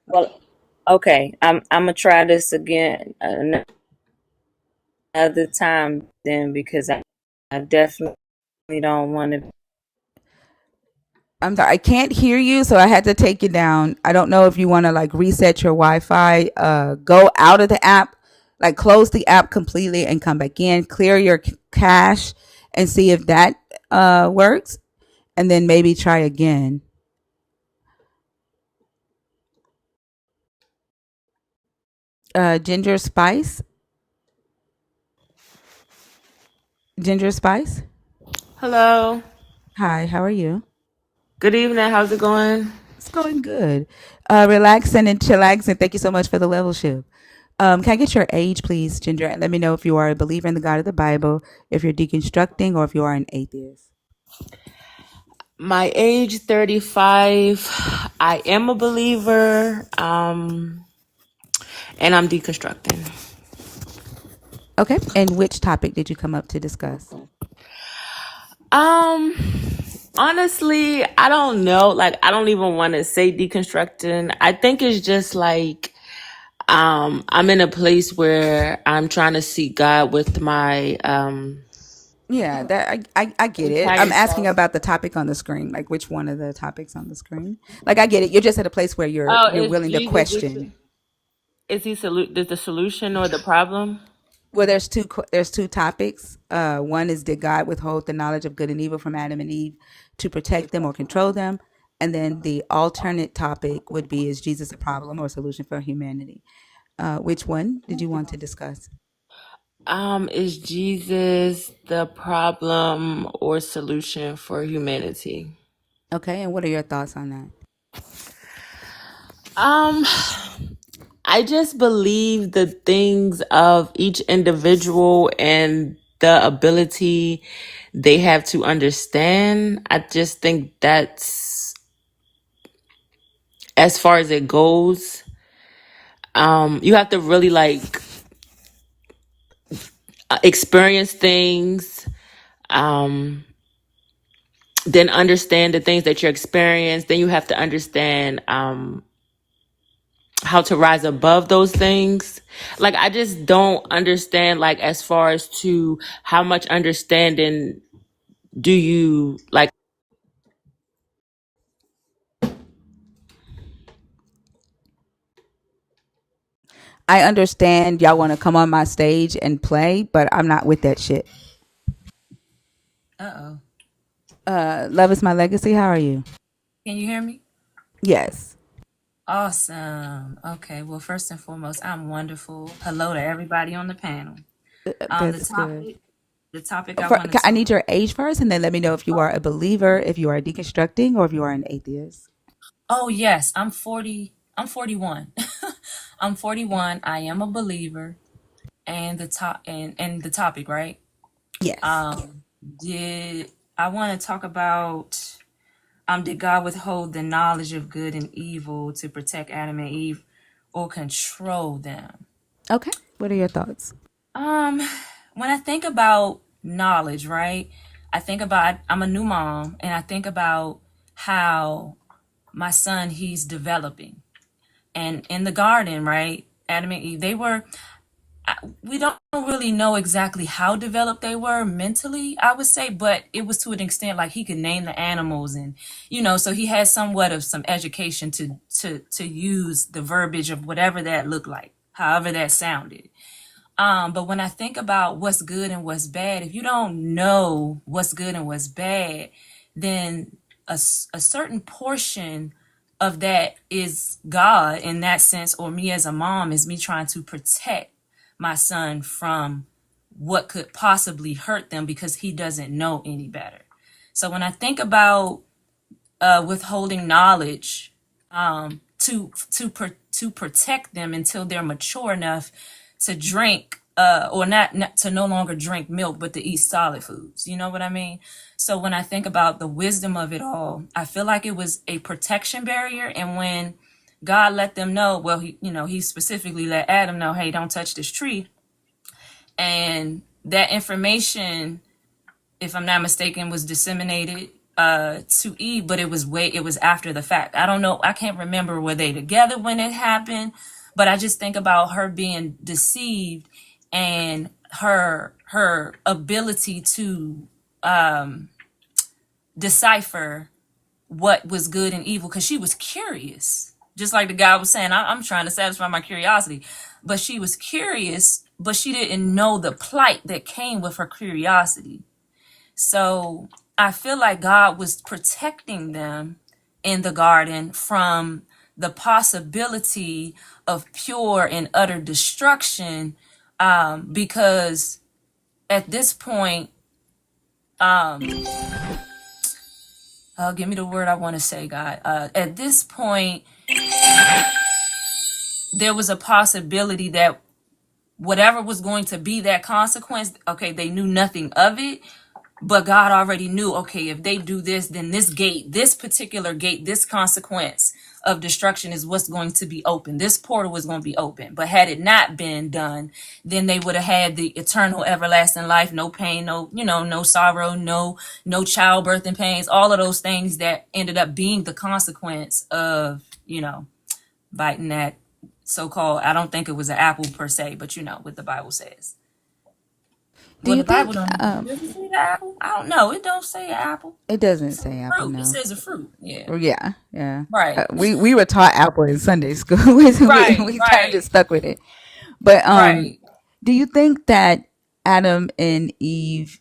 Well. Okay. I'm gonna try this again another time then because I definitely don't want to. I'm sorry, I can't hear you, so I had to take you down. I don't know if you want to like reset your Wi-Fi, go out of the app, like close the app completely and come back in, clear your cache, and see if that works, and then maybe try again. Ginger Spice, Ginger Spice. Hello. Hi, how are you? Good evening. How's it going? It's going good. Relaxing and chillaxing. Thank you so much for the level shift. Can I get your age, please, Ginger? And let me know if you are a believer in the God of the Bible, if you're deconstructing, or if you are an atheist. My age 35. I am a believer. And I'm deconstructing. Okay. And which topic did you come up to discuss? Um honestly, I don't know. Like I don't even want to say deconstructing. I think it's just like I'm in a place where I'm trying to seek God with my Yeah, that I get it. I'm entire asking self. about the topic on the screen, like which one of the topics on the screen. Like I get it. You're just at a place where Oh, you're is willing to Jesus question. is he is the solution or the problem? Well, there's two topics. One is, did God withhold the knowledge of good and evil from Adam and Eve to protect them or control them? And then the alternate topic would be, is Jesus a problem or a solution for humanity? Which one did you want to discuss? Is Jesus the problem or solution for humanity? Okay, and what are your thoughts on that? Um, I just believe the things of each individual and the ability they have to understand. I just think that's as far as it goes. You have to really like experience things, um, then understand the things that you experience. Then you have to understand how to rise above those things. Like I just don't understand like as far as to how much understanding do you like. I understand y'all want to come on my stage and play, but I'm not with that shit. Uh oh. Love is my legacy. How are you? Can you hear me? Yes, Awesome. Okay. Well, first and foremost, I'm wonderful. Hello to everybody on the panel. The that's good. topic, the topic I want to I talk. need your age first, and then let me know if you are a believer, if you are deconstructing, or if you are an atheist. Oh yes, I'm 40. I'm 41. I'm 41. I am a believer, and the topic, right? Yes. Um, did I want to talk about? Did God withhold the knowledge of good and evil to protect Adam and Eve, or control them? Okay. What are your thoughts? Um, when I think about knowledge, right? I think about I'm a new mom and I think about how my son he's developing. And in the garden, right? Adam and Eve, we don't really know exactly how developed they were mentally, I would say, but it was to an extent like he could name the animals and so he had somewhat of some education to use the verbiage of whatever that looked like. however that sounded. But when I think about what's good and what's bad, if you don't know what's good and what's bad, then a certain portion of that is God in that sense, or me as a mom is me trying to protect my son from what could possibly hurt them because he doesn't know any better. So when I think about withholding knowledge, to protect them until they're mature enough to drink or not to no longer drink milk but to eat solid foods, you know what I mean? So when I think about the wisdom of it all, I feel like it was a protection barrier. And when God let them know, well, he specifically let Adam know, hey, don't touch this tree. And that information, if I'm not mistaken, was disseminated to Eve, but it was after the fact. I don't know, I can't remember, were they together when it happened? But I just think about her being deceived and her ability to decipher what was good and evil, because she was curious. Just like the guy was saying, I'm trying to satisfy my curiosity. But she was curious, but she didn't know the plight that came with her curiosity. So I feel like God was protecting them in the garden from the possibility of pure and utter destruction, because at this point, give me the word I want to say, God. At this point, there was a possibility that whatever was going to be that consequence, okay, they knew nothing of it, but God already knew, okay, if they do this, then this particular gate, this consequence of destruction is what's going to be open. This portal was going to be open. But had it not been done, then they would have had the eternal everlasting life, no pain, no sorrow, no childbirth and pains, all of those things that ended up being the consequence of, biting that so-called, I don't think it was an apple per se, but what the Bible says. Do Well, you the Bible think don't. Does it say the apple? I don't know. It don't say an apple. it doesn't It says say a apple? fruit. It No. says a fruit. Yeah. Yeah, yeah. Right. We were taught apple in Sunday school. Right. We kind of Right. just stuck with it. But Right. do you think that Adam and Eve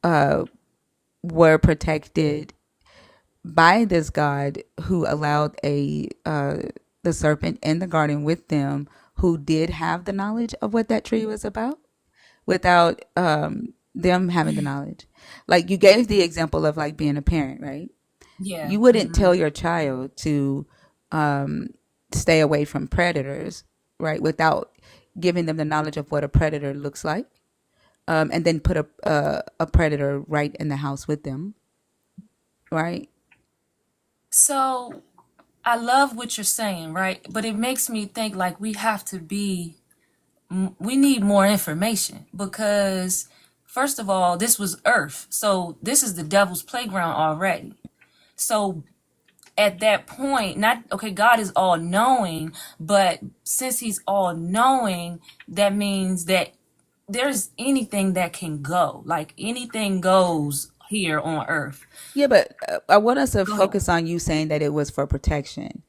were protected by this God who allowed the serpent in the garden with them, who did have the knowledge of what that tree was about, without them having the knowledge? Like you gave the example of like being a parent, right? Yeah. You wouldn't tell your child to stay away from predators, right, without giving them the knowledge of what a predator looks like, and then put a predator right in the house with them, right? So I love what you're saying, right? But it makes me think like we need more information, because first of all, this was Earth. So this is the devil's playground already. So at that point, not okay, God is all knowing, but since he's all knowing, that means that there's anything that can go. Like anything goes here on earth. Yeah, but I want us to Go ahead. focus on you saying that it was for protection,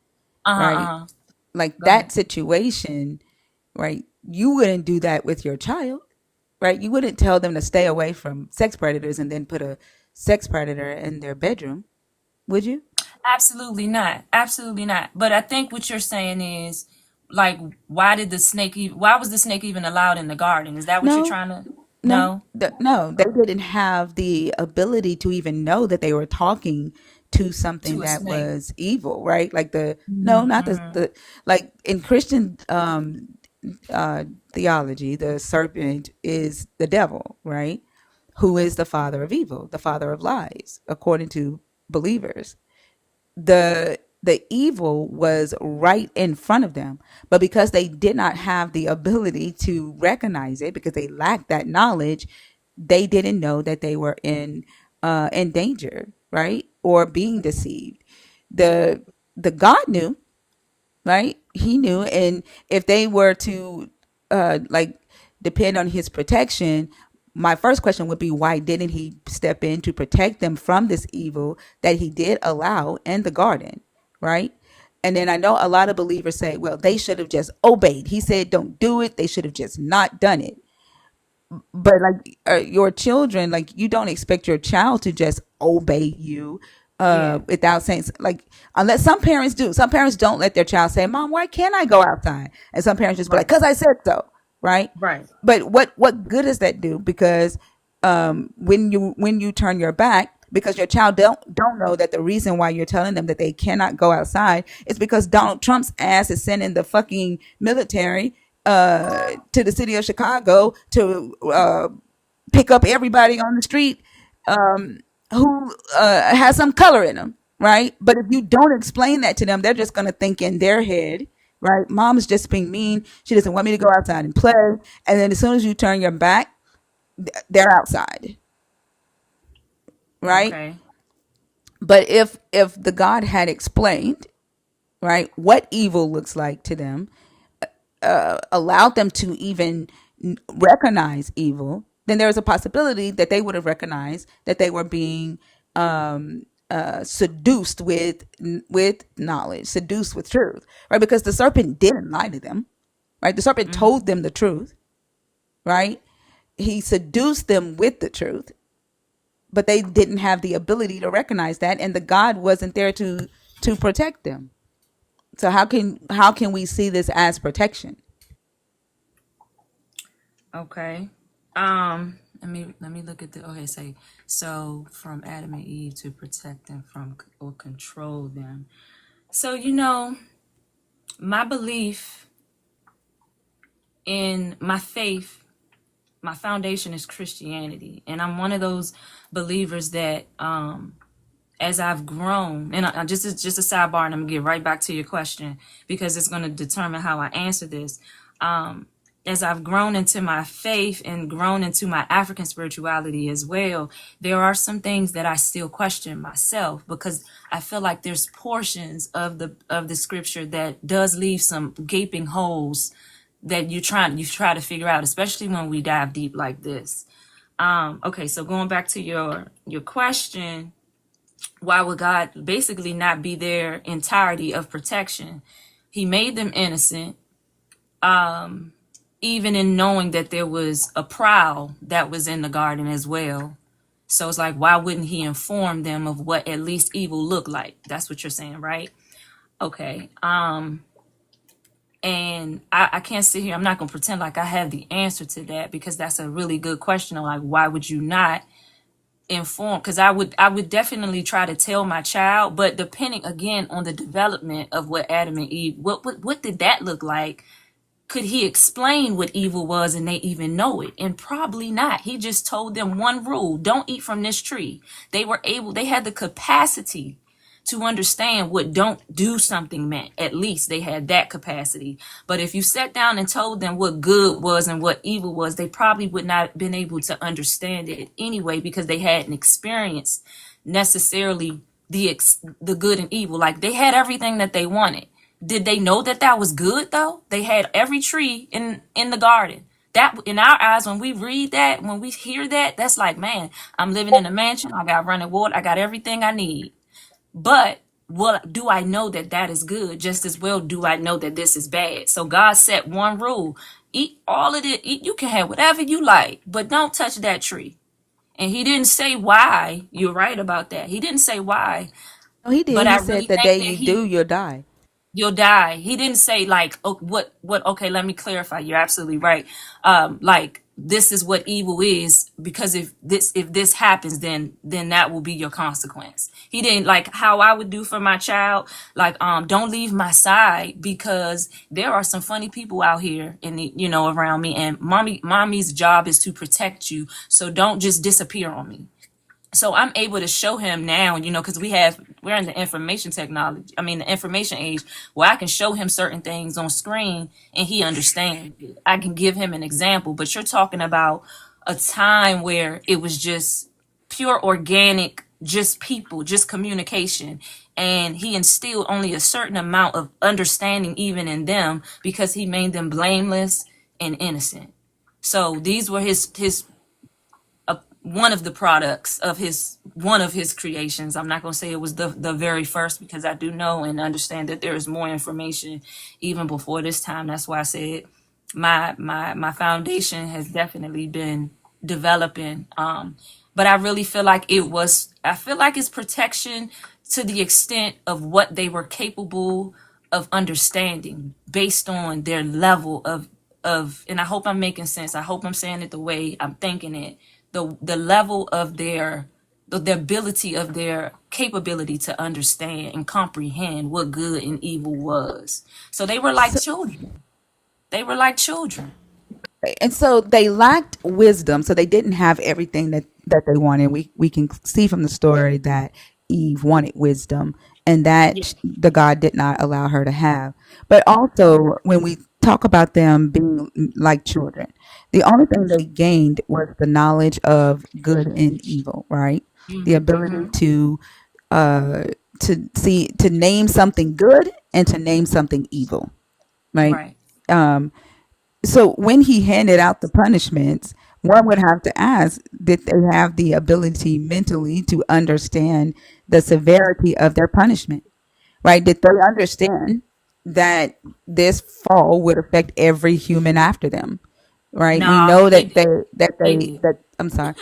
Uh-huh, right? uh-huh. Like Go ahead. that situation, right? You wouldn't do that with your child, right? You wouldn't tell them to stay away from sex predators and then put a sex predator in their bedroom, would you? Absolutely not. Absolutely not. But I think what you're saying is like, why was the snake even allowed in the garden? Is that what you're No, trying to no, know? no. They didn't have the ability to even know that they were talking to something To a that snake. was evil, right? Like the no, not Mm-hmm. the like in Christian theology, the serpent is the devil, right? Who is the father of evil, the father of lies, according to believers. The evil was right in front of them, but because they did not have the ability to recognize it, because they lacked that knowledge, they didn't know that they were in danger, right, or being deceived. The God knew, right? He knew, and if they were to like depend on his protection, my first question would be, why didn't he step in to protect them from this evil that he did allow in the garden, right? And then I know a lot of believers say, well, they should have just obeyed. He said, don't do it. They should have just not done it. But like your children, like you don't expect your child to just obey you Yeah. without saying like, unless some parents do. Some parents don't let their child say, "Mom, why can't I go outside?" And some parents just be like, Right. "Cause I said so." Right? Right. But what good does that do? Because when you turn your back, because your child don't know that the reason why you're telling them that they cannot go outside is because Donald Trump's ass is sending the fucking military to the city of Chicago to pick up everybody on the street who has some color in them, right? But if you don't explain that to them, they're just going to think in their head, right? Mom's just being mean. She doesn't want me to go outside and play. And then as soon as you turn your back, they're outside, right? Okay. But if the God had explained, right, what evil looks like to them, allowed them to even recognize evil, then there's a possibility that they would have recognized that they were being seduced with knowledge, seduced with truth, right? Because the serpent didn't lie to them, right? The serpent told them the truth, right? He seduced them with the truth, but they didn't have the ability to recognize that, and the God wasn't there to protect them. So how can we see this as protection? Okay. Let me look at the okay, say so from Adam and Eve to protect them from or control them. So my belief in my faith, my foundation is Christianity. And I'm one of those believers that as I've grown, and just a sidebar, and I'm gonna get right back to your question because it's gonna determine how I answer this. As I've grown into my faith and grown into my African spirituality as well, there are some things that I still question myself because I feel like there's portions of the scripture that does leave some gaping holes that you try to figure out, especially when we dive deep like this. Okay, so going back to your question, why would God basically not be their entirety of protection? He made them innocent, even in knowing that there was a prowl that was in the garden as well. So it's like, why wouldn't he inform them of what at least evil looked like? That's what you're saying, right? Okay. And I can't sit here. I'm not gonna pretend like I have the answer to that because that's a really good question. Of like, why would you not inform? Because I would definitely try to tell my child, but depending again on the development of what Adam and Eve, what did that look like? Could he explain what evil was and they even know it? And probably not. He just told them one rule: don't eat from this tree. They had the capacity to understand what don't do something meant. At least they had that capacity. But if you sat down and told them what good was and what evil was, they probably would not have been able to understand it anyway because they hadn't experienced necessarily the good and evil. Like they had everything that they wanted. Did they know that that was good though? They had every tree in the garden. That in our eyes, when we read that, when we hear that, that's like, man, I'm living in a mansion. I got running water. I got everything I need. But what do I know that that is good? Just as well do I know that this is bad. So God set one rule: eat all of it. Eat, you can have whatever you like, but don't touch that tree. And He didn't say why. You're right about that. He didn't say why, No, he did. but He I said really the think day that you do, He you'll die. you'll die. He didn't say like, oh, what okay, let me clarify. You're absolutely right. Like this is what evil is, because if this happens, then that will be your consequence. He didn't, like how I would do for my child, like don't leave my side, because there are some funny people out here in the around me, and mommy's job is to protect you, so don't just disappear on me. So I'm able to show him now, because we're in the information technology. I mean, the information age, where I can show him certain things on screen and he understands it. I can give him an example, but you're talking about a time where it was just pure organic, just people, just communication. And he instilled only a certain amount of understanding even in them, because he made them blameless and innocent. So these were his one of the products of his one of his creations. I'm not going to say it was the very first, because I do know and understand that there is more information even before this time. That's why I said my foundation has definitely been developing. But I really feel like I feel like it's protection to the extent of what they were capable of understanding based on their level of, and I hope I'm making sense. I hope I'm saying it the way I'm thinking it. The level of the ability of their capability to understand and comprehend what good and evil was. So they were like So, children. They were like children. and so they lacked wisdom, so they didn't have everything that they wanted. We can see from the story that Eve wanted wisdom, and Yeah. that the God did not allow her to have. But also, when we talk about them being like children, the only thing they gained was the knowledge of good and evil, right? The ability Mm-hmm. uh to name something good and to name something evil, right? Right. Um, so when he handed out the punishments, one would have to ask, did they have the ability mentally to understand the severity of their punishment? Right? Did they understand that this fall would affect every human after them? Right? We No, know they that did. They did. I'm sorry.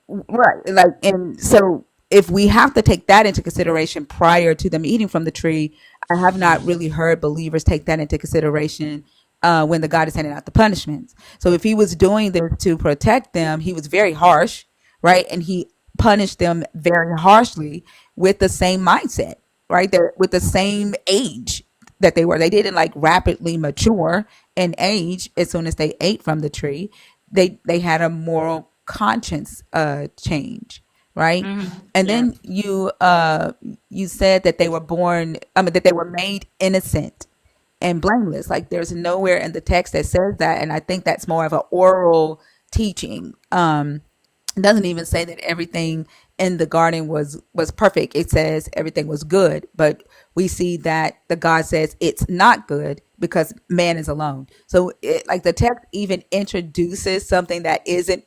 Right. Like, and so if we have to take that into consideration prior to them eating from the tree, I have not really heard believers take that into consideration when the God is handing out the punishments. So if he was doing this to protect them, he was very harsh, right? And he punished them very harshly with the same mindset, right? They're with the same age that they were. They didn't like rapidly mature in age as soon as they ate from the tree. They had a moral conscience change, right? Mm-hmm. And Yeah. then you said that they were born, I mean that they were made innocent and blameless. Like there's nowhere in the text that says that, and I think that's more of an oral teaching. It doesn't even say that everything in the garden was perfect. It says everything was good, but we see that the God says it's not good because man is alone. So like the text even introduces something that isn't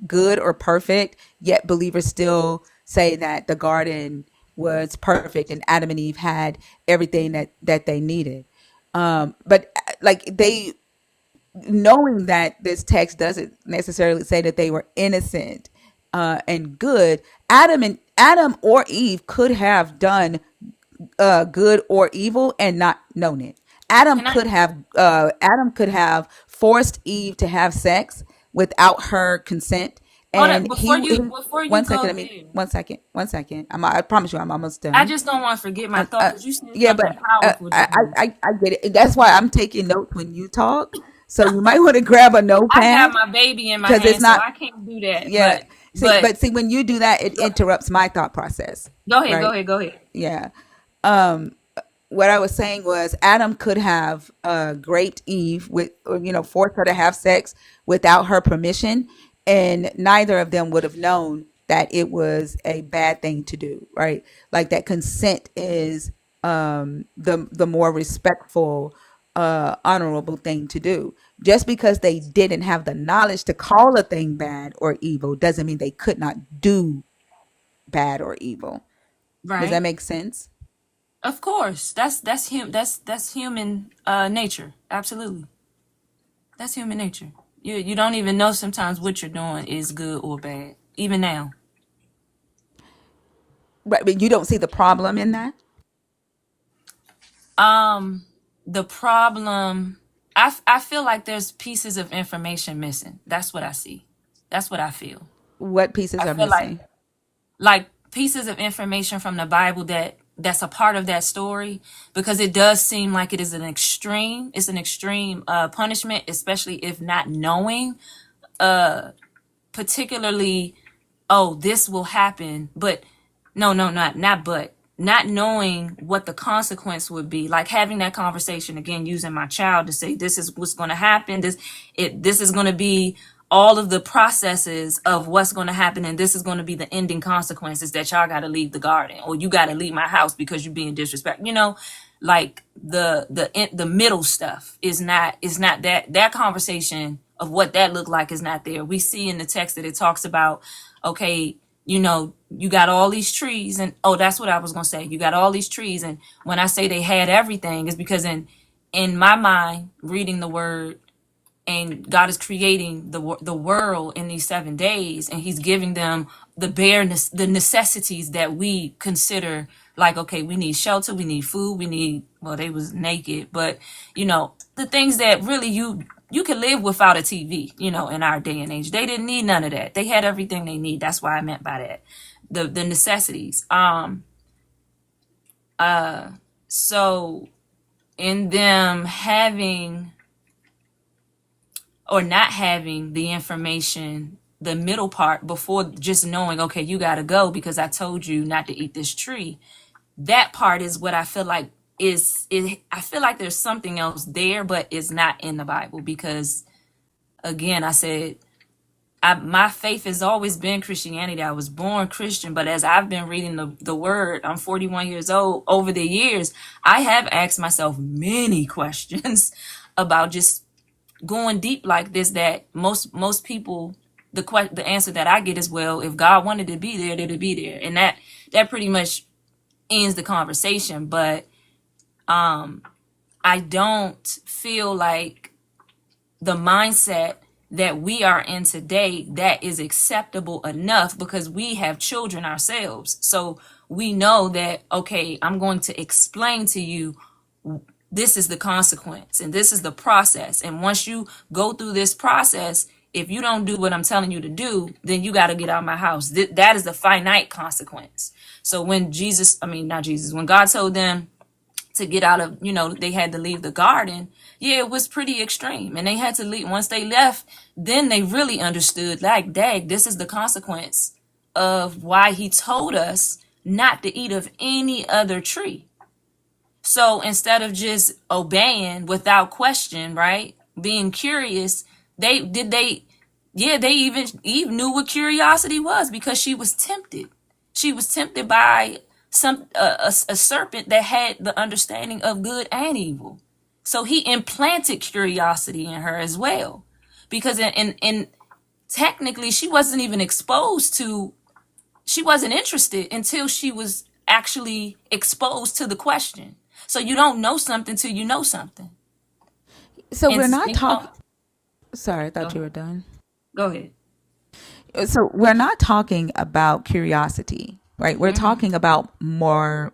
good or perfect, yet believers still say that the garden was perfect and Adam and Eve had everything that they needed. But like they, knowing that this text doesn't necessarily say that they were innocent and good, Adam or Eve could have done good or evil and not known it. Can I Adam could have forced Eve to have sex without her consent, hold up and before you one go second. there? One second. I promise you, I'm almost I done. just don't want to forget my Um, thought uh, because you said yeah, something but powerful just now. I get it. That's why I'm taking notes when you talk. So you might want to grab a I got notepad my baby in my because it's hand, so not. I can't do that. Yeah. But See, when you do that, it interrupts my thought process, go ahead, go right? ahead, go ahead. Yeah. Um, what I was saying was Adam could have raped Eve with, or forced her to have sex without her permission, and neither of them would have known that it was a bad thing to do, right? Like that consent is the more respectful, honorable thing to do. Just because they didn't have the knowledge to call a thing bad or evil doesn't mean they could not do bad or evil. Does that Right. make sense? Of course. That's human nature. Absolutely. That's human nature. You don't even know sometimes what you're doing is good or bad. Even now. Right, but you don't see the problem in that. Um the problem, I feel like there's pieces of information missing. That's what I see. That's what I feel. What pieces I are feel missing? like pieces of information from the Bible that's a part of that story, because it does seem like it is an extreme. It's an extreme punishment, especially if not knowing, particularly, oh, this will happen, but no, no, not but not knowing what the consequence would be, like having that conversation again, using my child to say this is what's going to happen, this is going to be all of the processes of what's going to happen, and this is going to be the ending consequences, that y'all got to leave the garden, or you got to leave my house because you're being disrespectful, like the middle stuff is not that conversation of what that looked like is not there. We see in the text that it talks about, okay, you know, you got all these trees, and oh, that's what I was gonna say. You got all these trees, and when I say they had everything, is because in my mind, reading the word, and God is creating the world in these 7 days, and He's giving them the necessities that we consider like, okay, we need shelter, we need food, we need, well, they was naked, but you know, the things that really you can live without a TV, you know, in our day and age. They didn't need none of that. They had everything they need. That's why I meant by that, the necessities. So in them having or not having the information, the middle part, before just knowing, okay, you got to go because I told you not to eat this tree. That part is what I feel like I feel like there's something else there, but it's not in the Bible because, again, I said, my faith has always been Christianity. I was born Christian, but as I've been reading the word, I'm 41 years old. Over the years, I have asked myself many questions about just going deep like this, that most people, the answer that I get is, well, if God wanted to be there, it'd be there, and that pretty much ends the conversation. But I don't feel like the mindset that we are in today that is acceptable enough, because we have children ourselves, so we know that, okay, I'm going to explain to you, this is the consequence and this is the process, and once you go through this process, if you don't do what I'm telling you to do, then you got to get out of my house. That is the finite consequence. So when when God told them to get out of, they had to leave the garden, yeah, it was pretty extreme, and they had to leave. Once they left, then they really understood, like, dang, this is the consequence of why He told us not to eat of any other tree. So instead of just obeying without question, right, being curious, Eve knew what curiosity was, because she was tempted. She was tempted by a serpent that had the understanding of good and evil. So he implanted curiosity in her as well, because in technically she wasn't even she wasn't interested until she was actually exposed to the question. So you don't know something till you know something. So And we're not you know, talking. Sorry, I go thought you ahead. were done. Go ahead. So we're not talking about curiosity, right? We're Mm-hmm. talking about more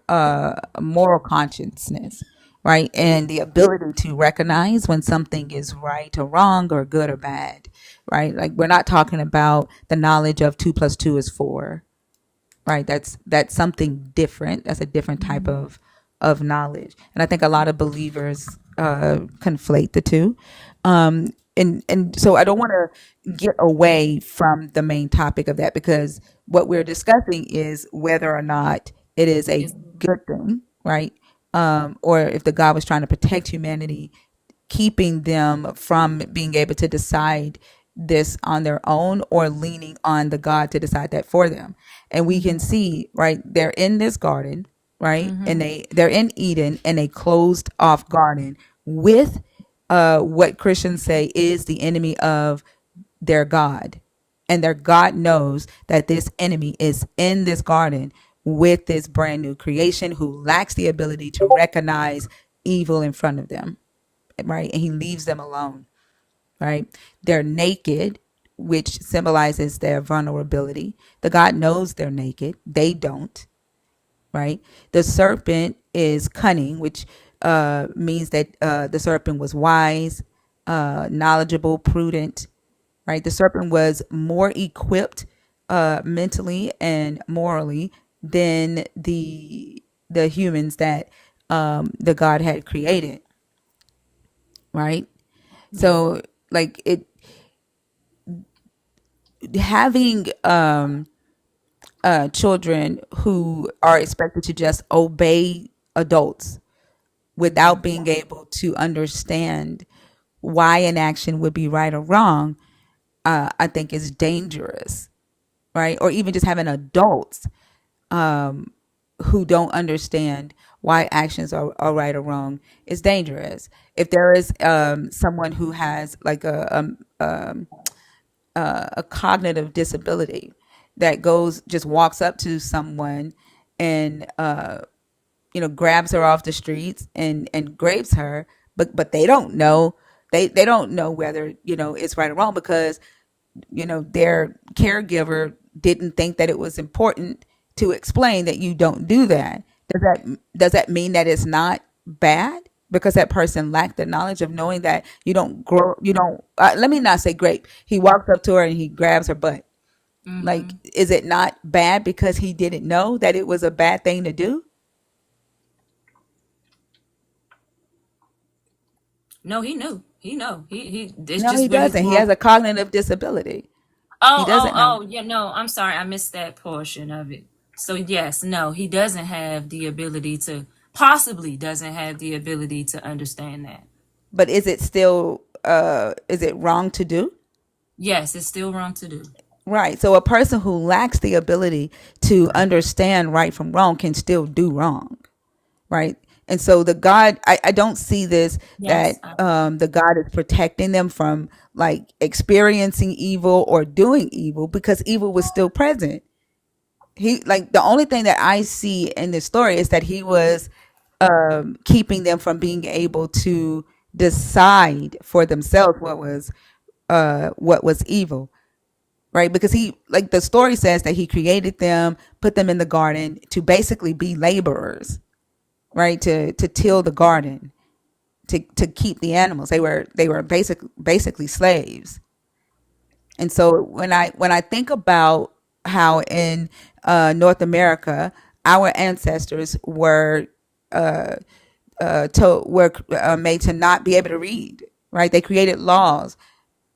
moral consciousness, right? And the ability to recognize when something is right or wrong or good or bad, right? Like, we're not talking about the knowledge of 2 plus 2 is 4, right? That's something different. That's a different type of knowledge, and I think a lot of believers conflate the two. And so I don't want to get away from the main topic of that, because what we're discussing is whether or not it is a It's, good thing, right? Or if the God was trying to protect humanity, keeping them from being able to decide this on their own, or leaning on the God to decide that for them. And we can see, right, they're in this garden, right? And they're in Eden, in a closed off garden with what Christians say is the enemy of their God. And their God knows that this enemy is in this garden with this brand new creation who lacks the ability to recognize evil in front of them, right? And He leaves them alone, right? They're naked, which symbolizes their vulnerability. The God knows they're naked, they don't, right? The serpent is cunning, which means that the serpent was wise, knowledgeable, prudent, right? The serpent was more equipped mentally and morally than the humans that the God had created, right? yeah. So, like, it having children who are expected to just obey adults without being able to understand why an action would be right or wrong, I think is dangerous, right? Or even just having adults who don't understand why actions are right or wrong is dangerous. If there is someone who has like a cognitive disability that goes just walks up to someone and grabs her off the streets and grapes her, but they don't know, they don't know whether it's right or wrong because their caregiver didn't think that it was important to explain that you don't do that. Does that mean that it's not bad because that person lacked the knowledge of knowing that you don't let me not say grape. He walks up to her and he grabs her butt. Like, is it not bad because he didn't know that it was a bad thing to do? No, he knew. He know. He. It's No, he just with his doesn't. He has little. a cognitive disability. He Oh, oh, doesn't know. oh. Yeah. No, I'm sorry. I missed that portion of it. So yes, no, he doesn't have the ability to. Possibly doesn't have the ability to understand that. But is it wrong to do? Yes, it's still wrong to do. Right. So a person who lacks the ability to understand right from wrong can still do wrong. Right. And so I don't see this that Yes. the God is protecting them from like experiencing evil or doing evil because evil was still present. He like the only thing that I see in this story is that he was keeping them from being able to decide for themselves what was evil, right? Because he, like the story says, that he created them, put them in the garden to basically be laborers, right? To till the garden, to keep the animals. They were basically slaves. And so when I think about how in North America our ancestors were made to not be able to read, right? They created laws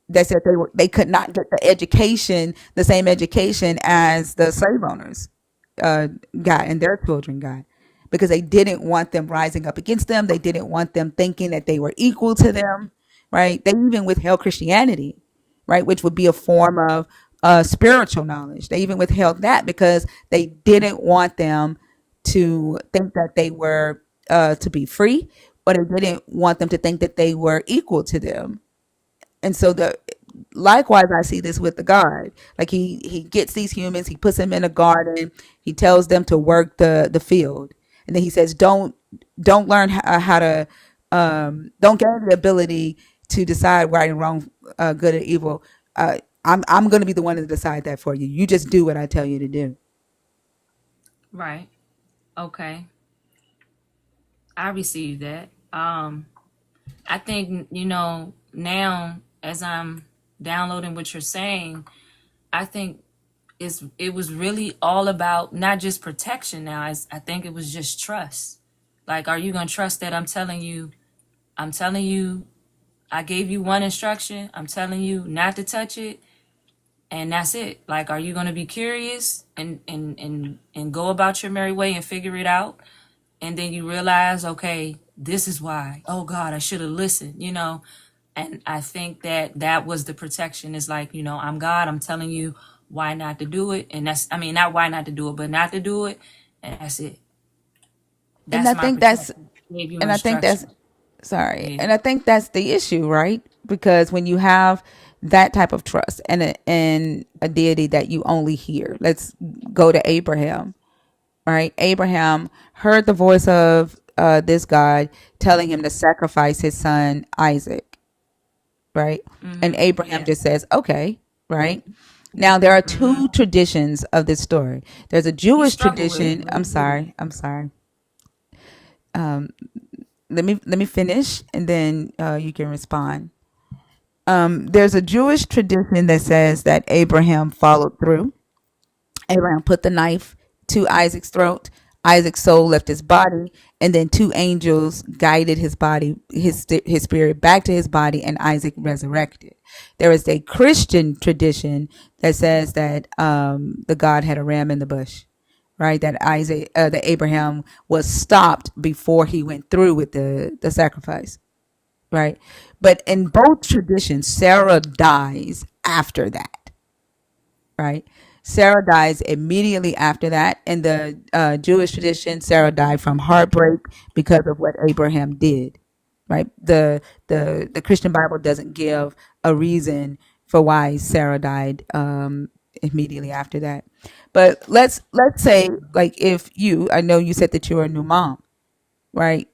that said they could not get the same education as the slave owners uh, got and their children got, because they didn't want them rising up against them. They didn't want them thinking that they were equal to them, right? They even withheld Christianity, right, which would be a form of spiritual knowledge. They even withheld that because they didn't want them to think that they were to be free, or they didn't want them to think that they were equal to them. And so the likewise I see this with the God. Like he gets these humans, he puts them in a garden, he tells them to work the field. And then he says, don't learn how to don't gain the ability to decide right and wrong, good or evil. I'm going to be the one to decide that for you. You just do what I tell you to do. Right. Okay. I received that. I think, now as I'm downloading what you're saying, I think it was really all about not just protection now. I think it was just trust. Like, are you gonna trust that I'm telling you, I gave you one instruction, I'm telling you not to touch it, and that's it. Like, are you gonna be curious and go about your merry way and figure it out? And then you realize, okay, this is why. Oh God, I should have listened. And I think that was the protection. Is like, I'm God, I'm telling you why not to do it. And that's, I mean, not why not to do it, but not to do it. And that's it. And That's I my think that's protection. Gave you and I think that's instruction. sorry. Yeah. And I think that's the issue, right? Because when you have that type of trust and a deity that you only hear, let's go to Abraham, right? Abraham heard the voice of this God telling him to sacrifice his son Isaac, right? And Abraham Yes. just says, okay, right? Now there are two traditions of this story. There's a He Jewish struggled with it, tradition. but I'm he did it. sorry. I'm sorry. Let me finish, and then you can respond. There's a Jewish tradition that says that Abraham followed through. Abraham put the knife to Isaac's throat. Isaac's soul left his body, and then two angels guided his body, his spirit back to his body, and Isaac resurrected. There is a Christian tradition that says that the God had a ram in the bush, right? That Abraham was stopped before he went through with the sacrifice, right? But in both traditions, Sarah dies after that, right? Sarah dies immediately after that. In the Jewish tradition, Sarah died from heartbreak because of what Abraham did. Right. The Christian Bible doesn't give a reason for why Sarah died immediately after that. But let's say, like, if you, I know you said that you were a new mom, right?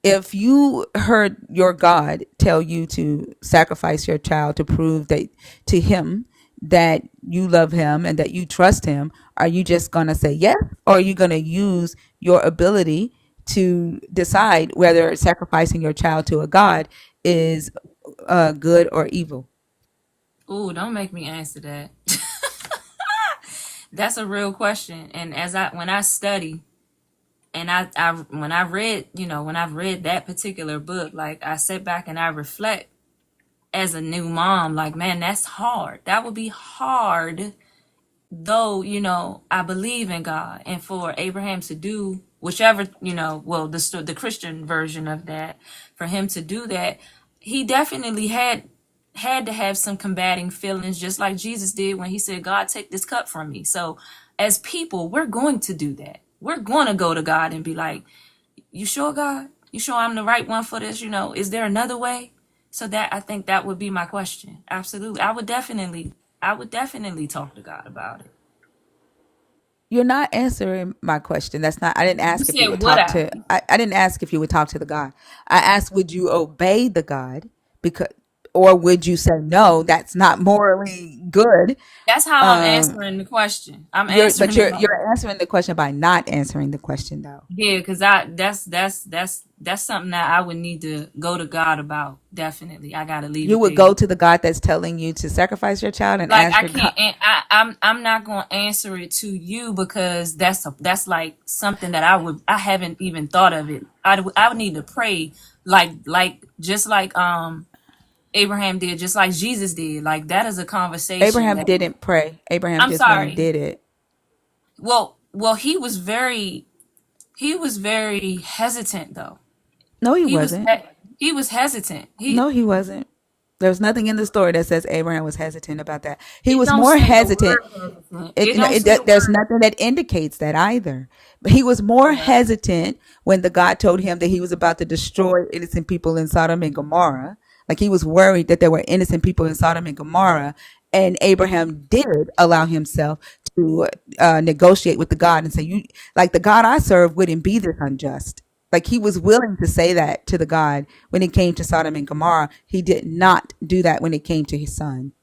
If you heard your God tell you to sacrifice your child to prove that to him that you love him and that you trust him, are you just going to say yes? Or are you going to use your ability to decide whether sacrificing your child to a God is good or evil? Ooh, don't make me answer that. That's a real question. And when I study and when I read, when I've read that particular book, like I sit back and I reflect as a new mom, like, man, that's hard. That would be hard, though, I believe in God, and for Abraham to do whichever, well, the Christian version of that, for him to do that, he definitely had to have some combating feelings, just like Jesus did when he said, God, take this cup from me. So as people, we're going to do that. We're going to go to God and be like, you sure, God? You sure I'm the right one for this? Is there another way? So that, I think that would be my question. Absolutely. I would definitely talk to God about it. You're not answering my question. That's not, I didn't You ask if you said would would talk I? to, I didn't ask if you would talk to the God. I asked, would you obey the God? Because, or would you say, no, that's not morally good? That's how I'm Um, answering the question. I'm you're, but answering it like, you're answering the question by not answering the question though. yeah, because that's something that I would need to go to God about. Definitely, I gotta leave You it would there. go to the God that's telling you to sacrifice your child and Like ask I your God. can't, and I'm not gonna answer it to you because that's like something that I haven't even thought of it. I would need to pray like just like Abraham did, just like Jesus did. Like that is a conversation Abraham that didn't pray. Abraham I'm just went and sorry. did it. Well, he was very hesitant though. No, he He was wasn't. he, he was hesitant. No, he wasn't. There's nothing in the story that says Abraham was hesitant about that. He It was don't more say the hesitant. word hesitant. It, It you know, don't it, say the there's word. nothing that indicates that either. But he was more Yeah. hesitant when the God told him that he was about to destroy innocent people in Sodom and Gomorrah. Like he was worried that there were innocent people in Sodom and Gomorrah. And Abraham did allow himself to negotiate with the God and say, "You like the God I serve wouldn't be this unjust." Like he was willing to say that to the God when it came to Sodom and Gomorrah. He did not do that when it came to his son.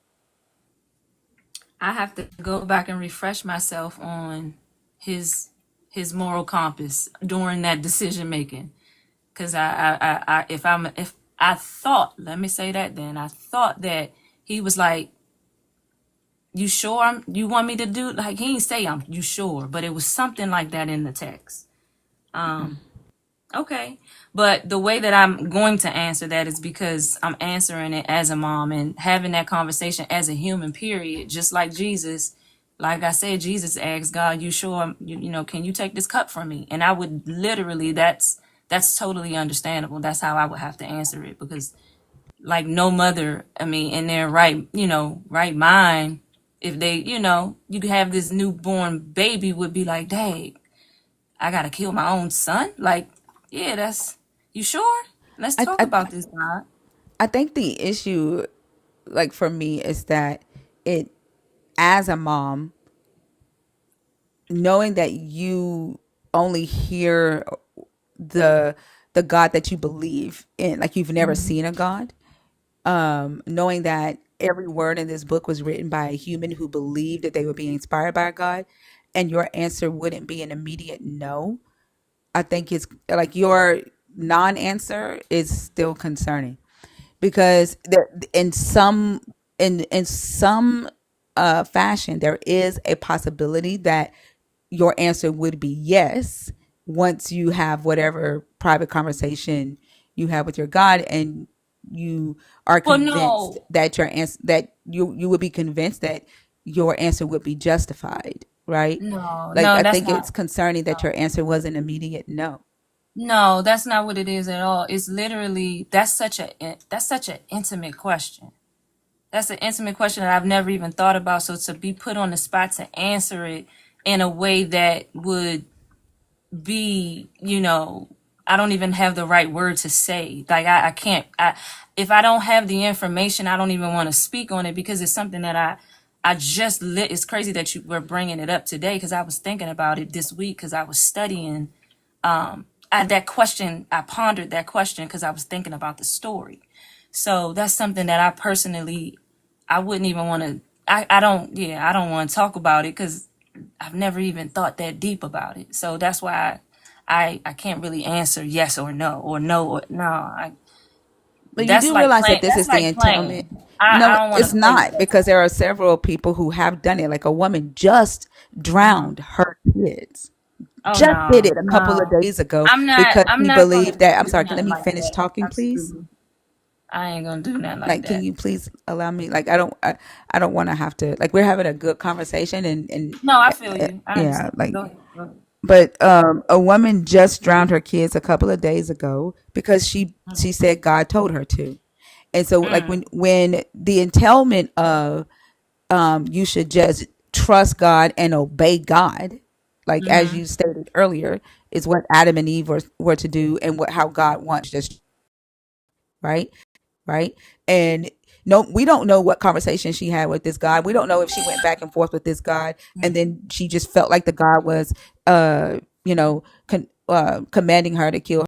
I have to go back and refresh myself on his his moral compass during that decision making. Because if I thought, let me say that then, I thought that he was like, you sure you want me to do, like he didn't say you sure, but it was something like that in the text. Okay. But the way that I'm going to answer that is because I'm answering it as a mom and having that conversation as a human, period. Just like Jesus, like I said, Jesus asked God, you sure, can you take this cup from me? And I would literally, that's totally understandable. That's how I would have to answer it because like no mother, I mean, in their right mind, if they, you could have this newborn baby would be like, dang, I gotta kill my own son? Like, yeah, you sure? Let's I, talk I about this, God. I think the issue, like for me, is that it, as a mom, knowing that you only hear the the God that you believe in, like you've never seen a God, knowing that every word in this book was written by a human who believed that they were being inspired by God, and your answer wouldn't be an immediate no. I think it's like your non-answer is still concerning because there in some fashion there is a possibility that your answer would be yes once you have whatever private conversation you have with your God and you are Well, convinced no, that your answer that you would be convinced that your answer would be justified, right? no, Like no, I that's think not. it's concerning that your answer was an immediate no. No, that's not what it is at all. It's literally that's such a intimate question. That's an intimate question that I've never even thought about. So to be put on the spot to answer it in a way that would be, I don't even have the right word to say. Like I can't. If I don't have the information, I don't even want to speak on it because it's something that I just lit. It's crazy that you were bringing it up today because I was thinking about it this week because I was studying. That question, I pondered that question because I was thinking about the story. So that's something that I personally, I wouldn't even want to. I don't want to talk about it because I've never even thought that deep about it. So that's why I can't really answer yes or no or no or no. But you do realize that this That's is the like entailment. playing. I No, don't want it's to play with not, that because type of there are stuff. several people who have done it. Like a woman just drowned her kids. Oh Just did no, it a couple of no. days ago I'm not because I'm she not gonna believed that. I'm do sorry, can let nothing me like finish that. talking, please? Absolutely. I ain't gonna do nothing like Like, can that. you please allow me? Like, I don't want to have to. Like, we're having a good conversation, and No, I feel you. I yeah, understand. like, Go ahead. Go ahead. but a woman just drowned her kids a couple of days ago because she said God told her to. And so, like, Mm, when the entailment of you should just trust God and obey God, like as mm-hmm. you stated earlier, is what Adam and Eve were to do, and what how God wants just right, right. And no, we don't know what conversation she had with this God. We don't know if she went back and forth with this God, and then she just felt like the God was, you know, commanding her to kill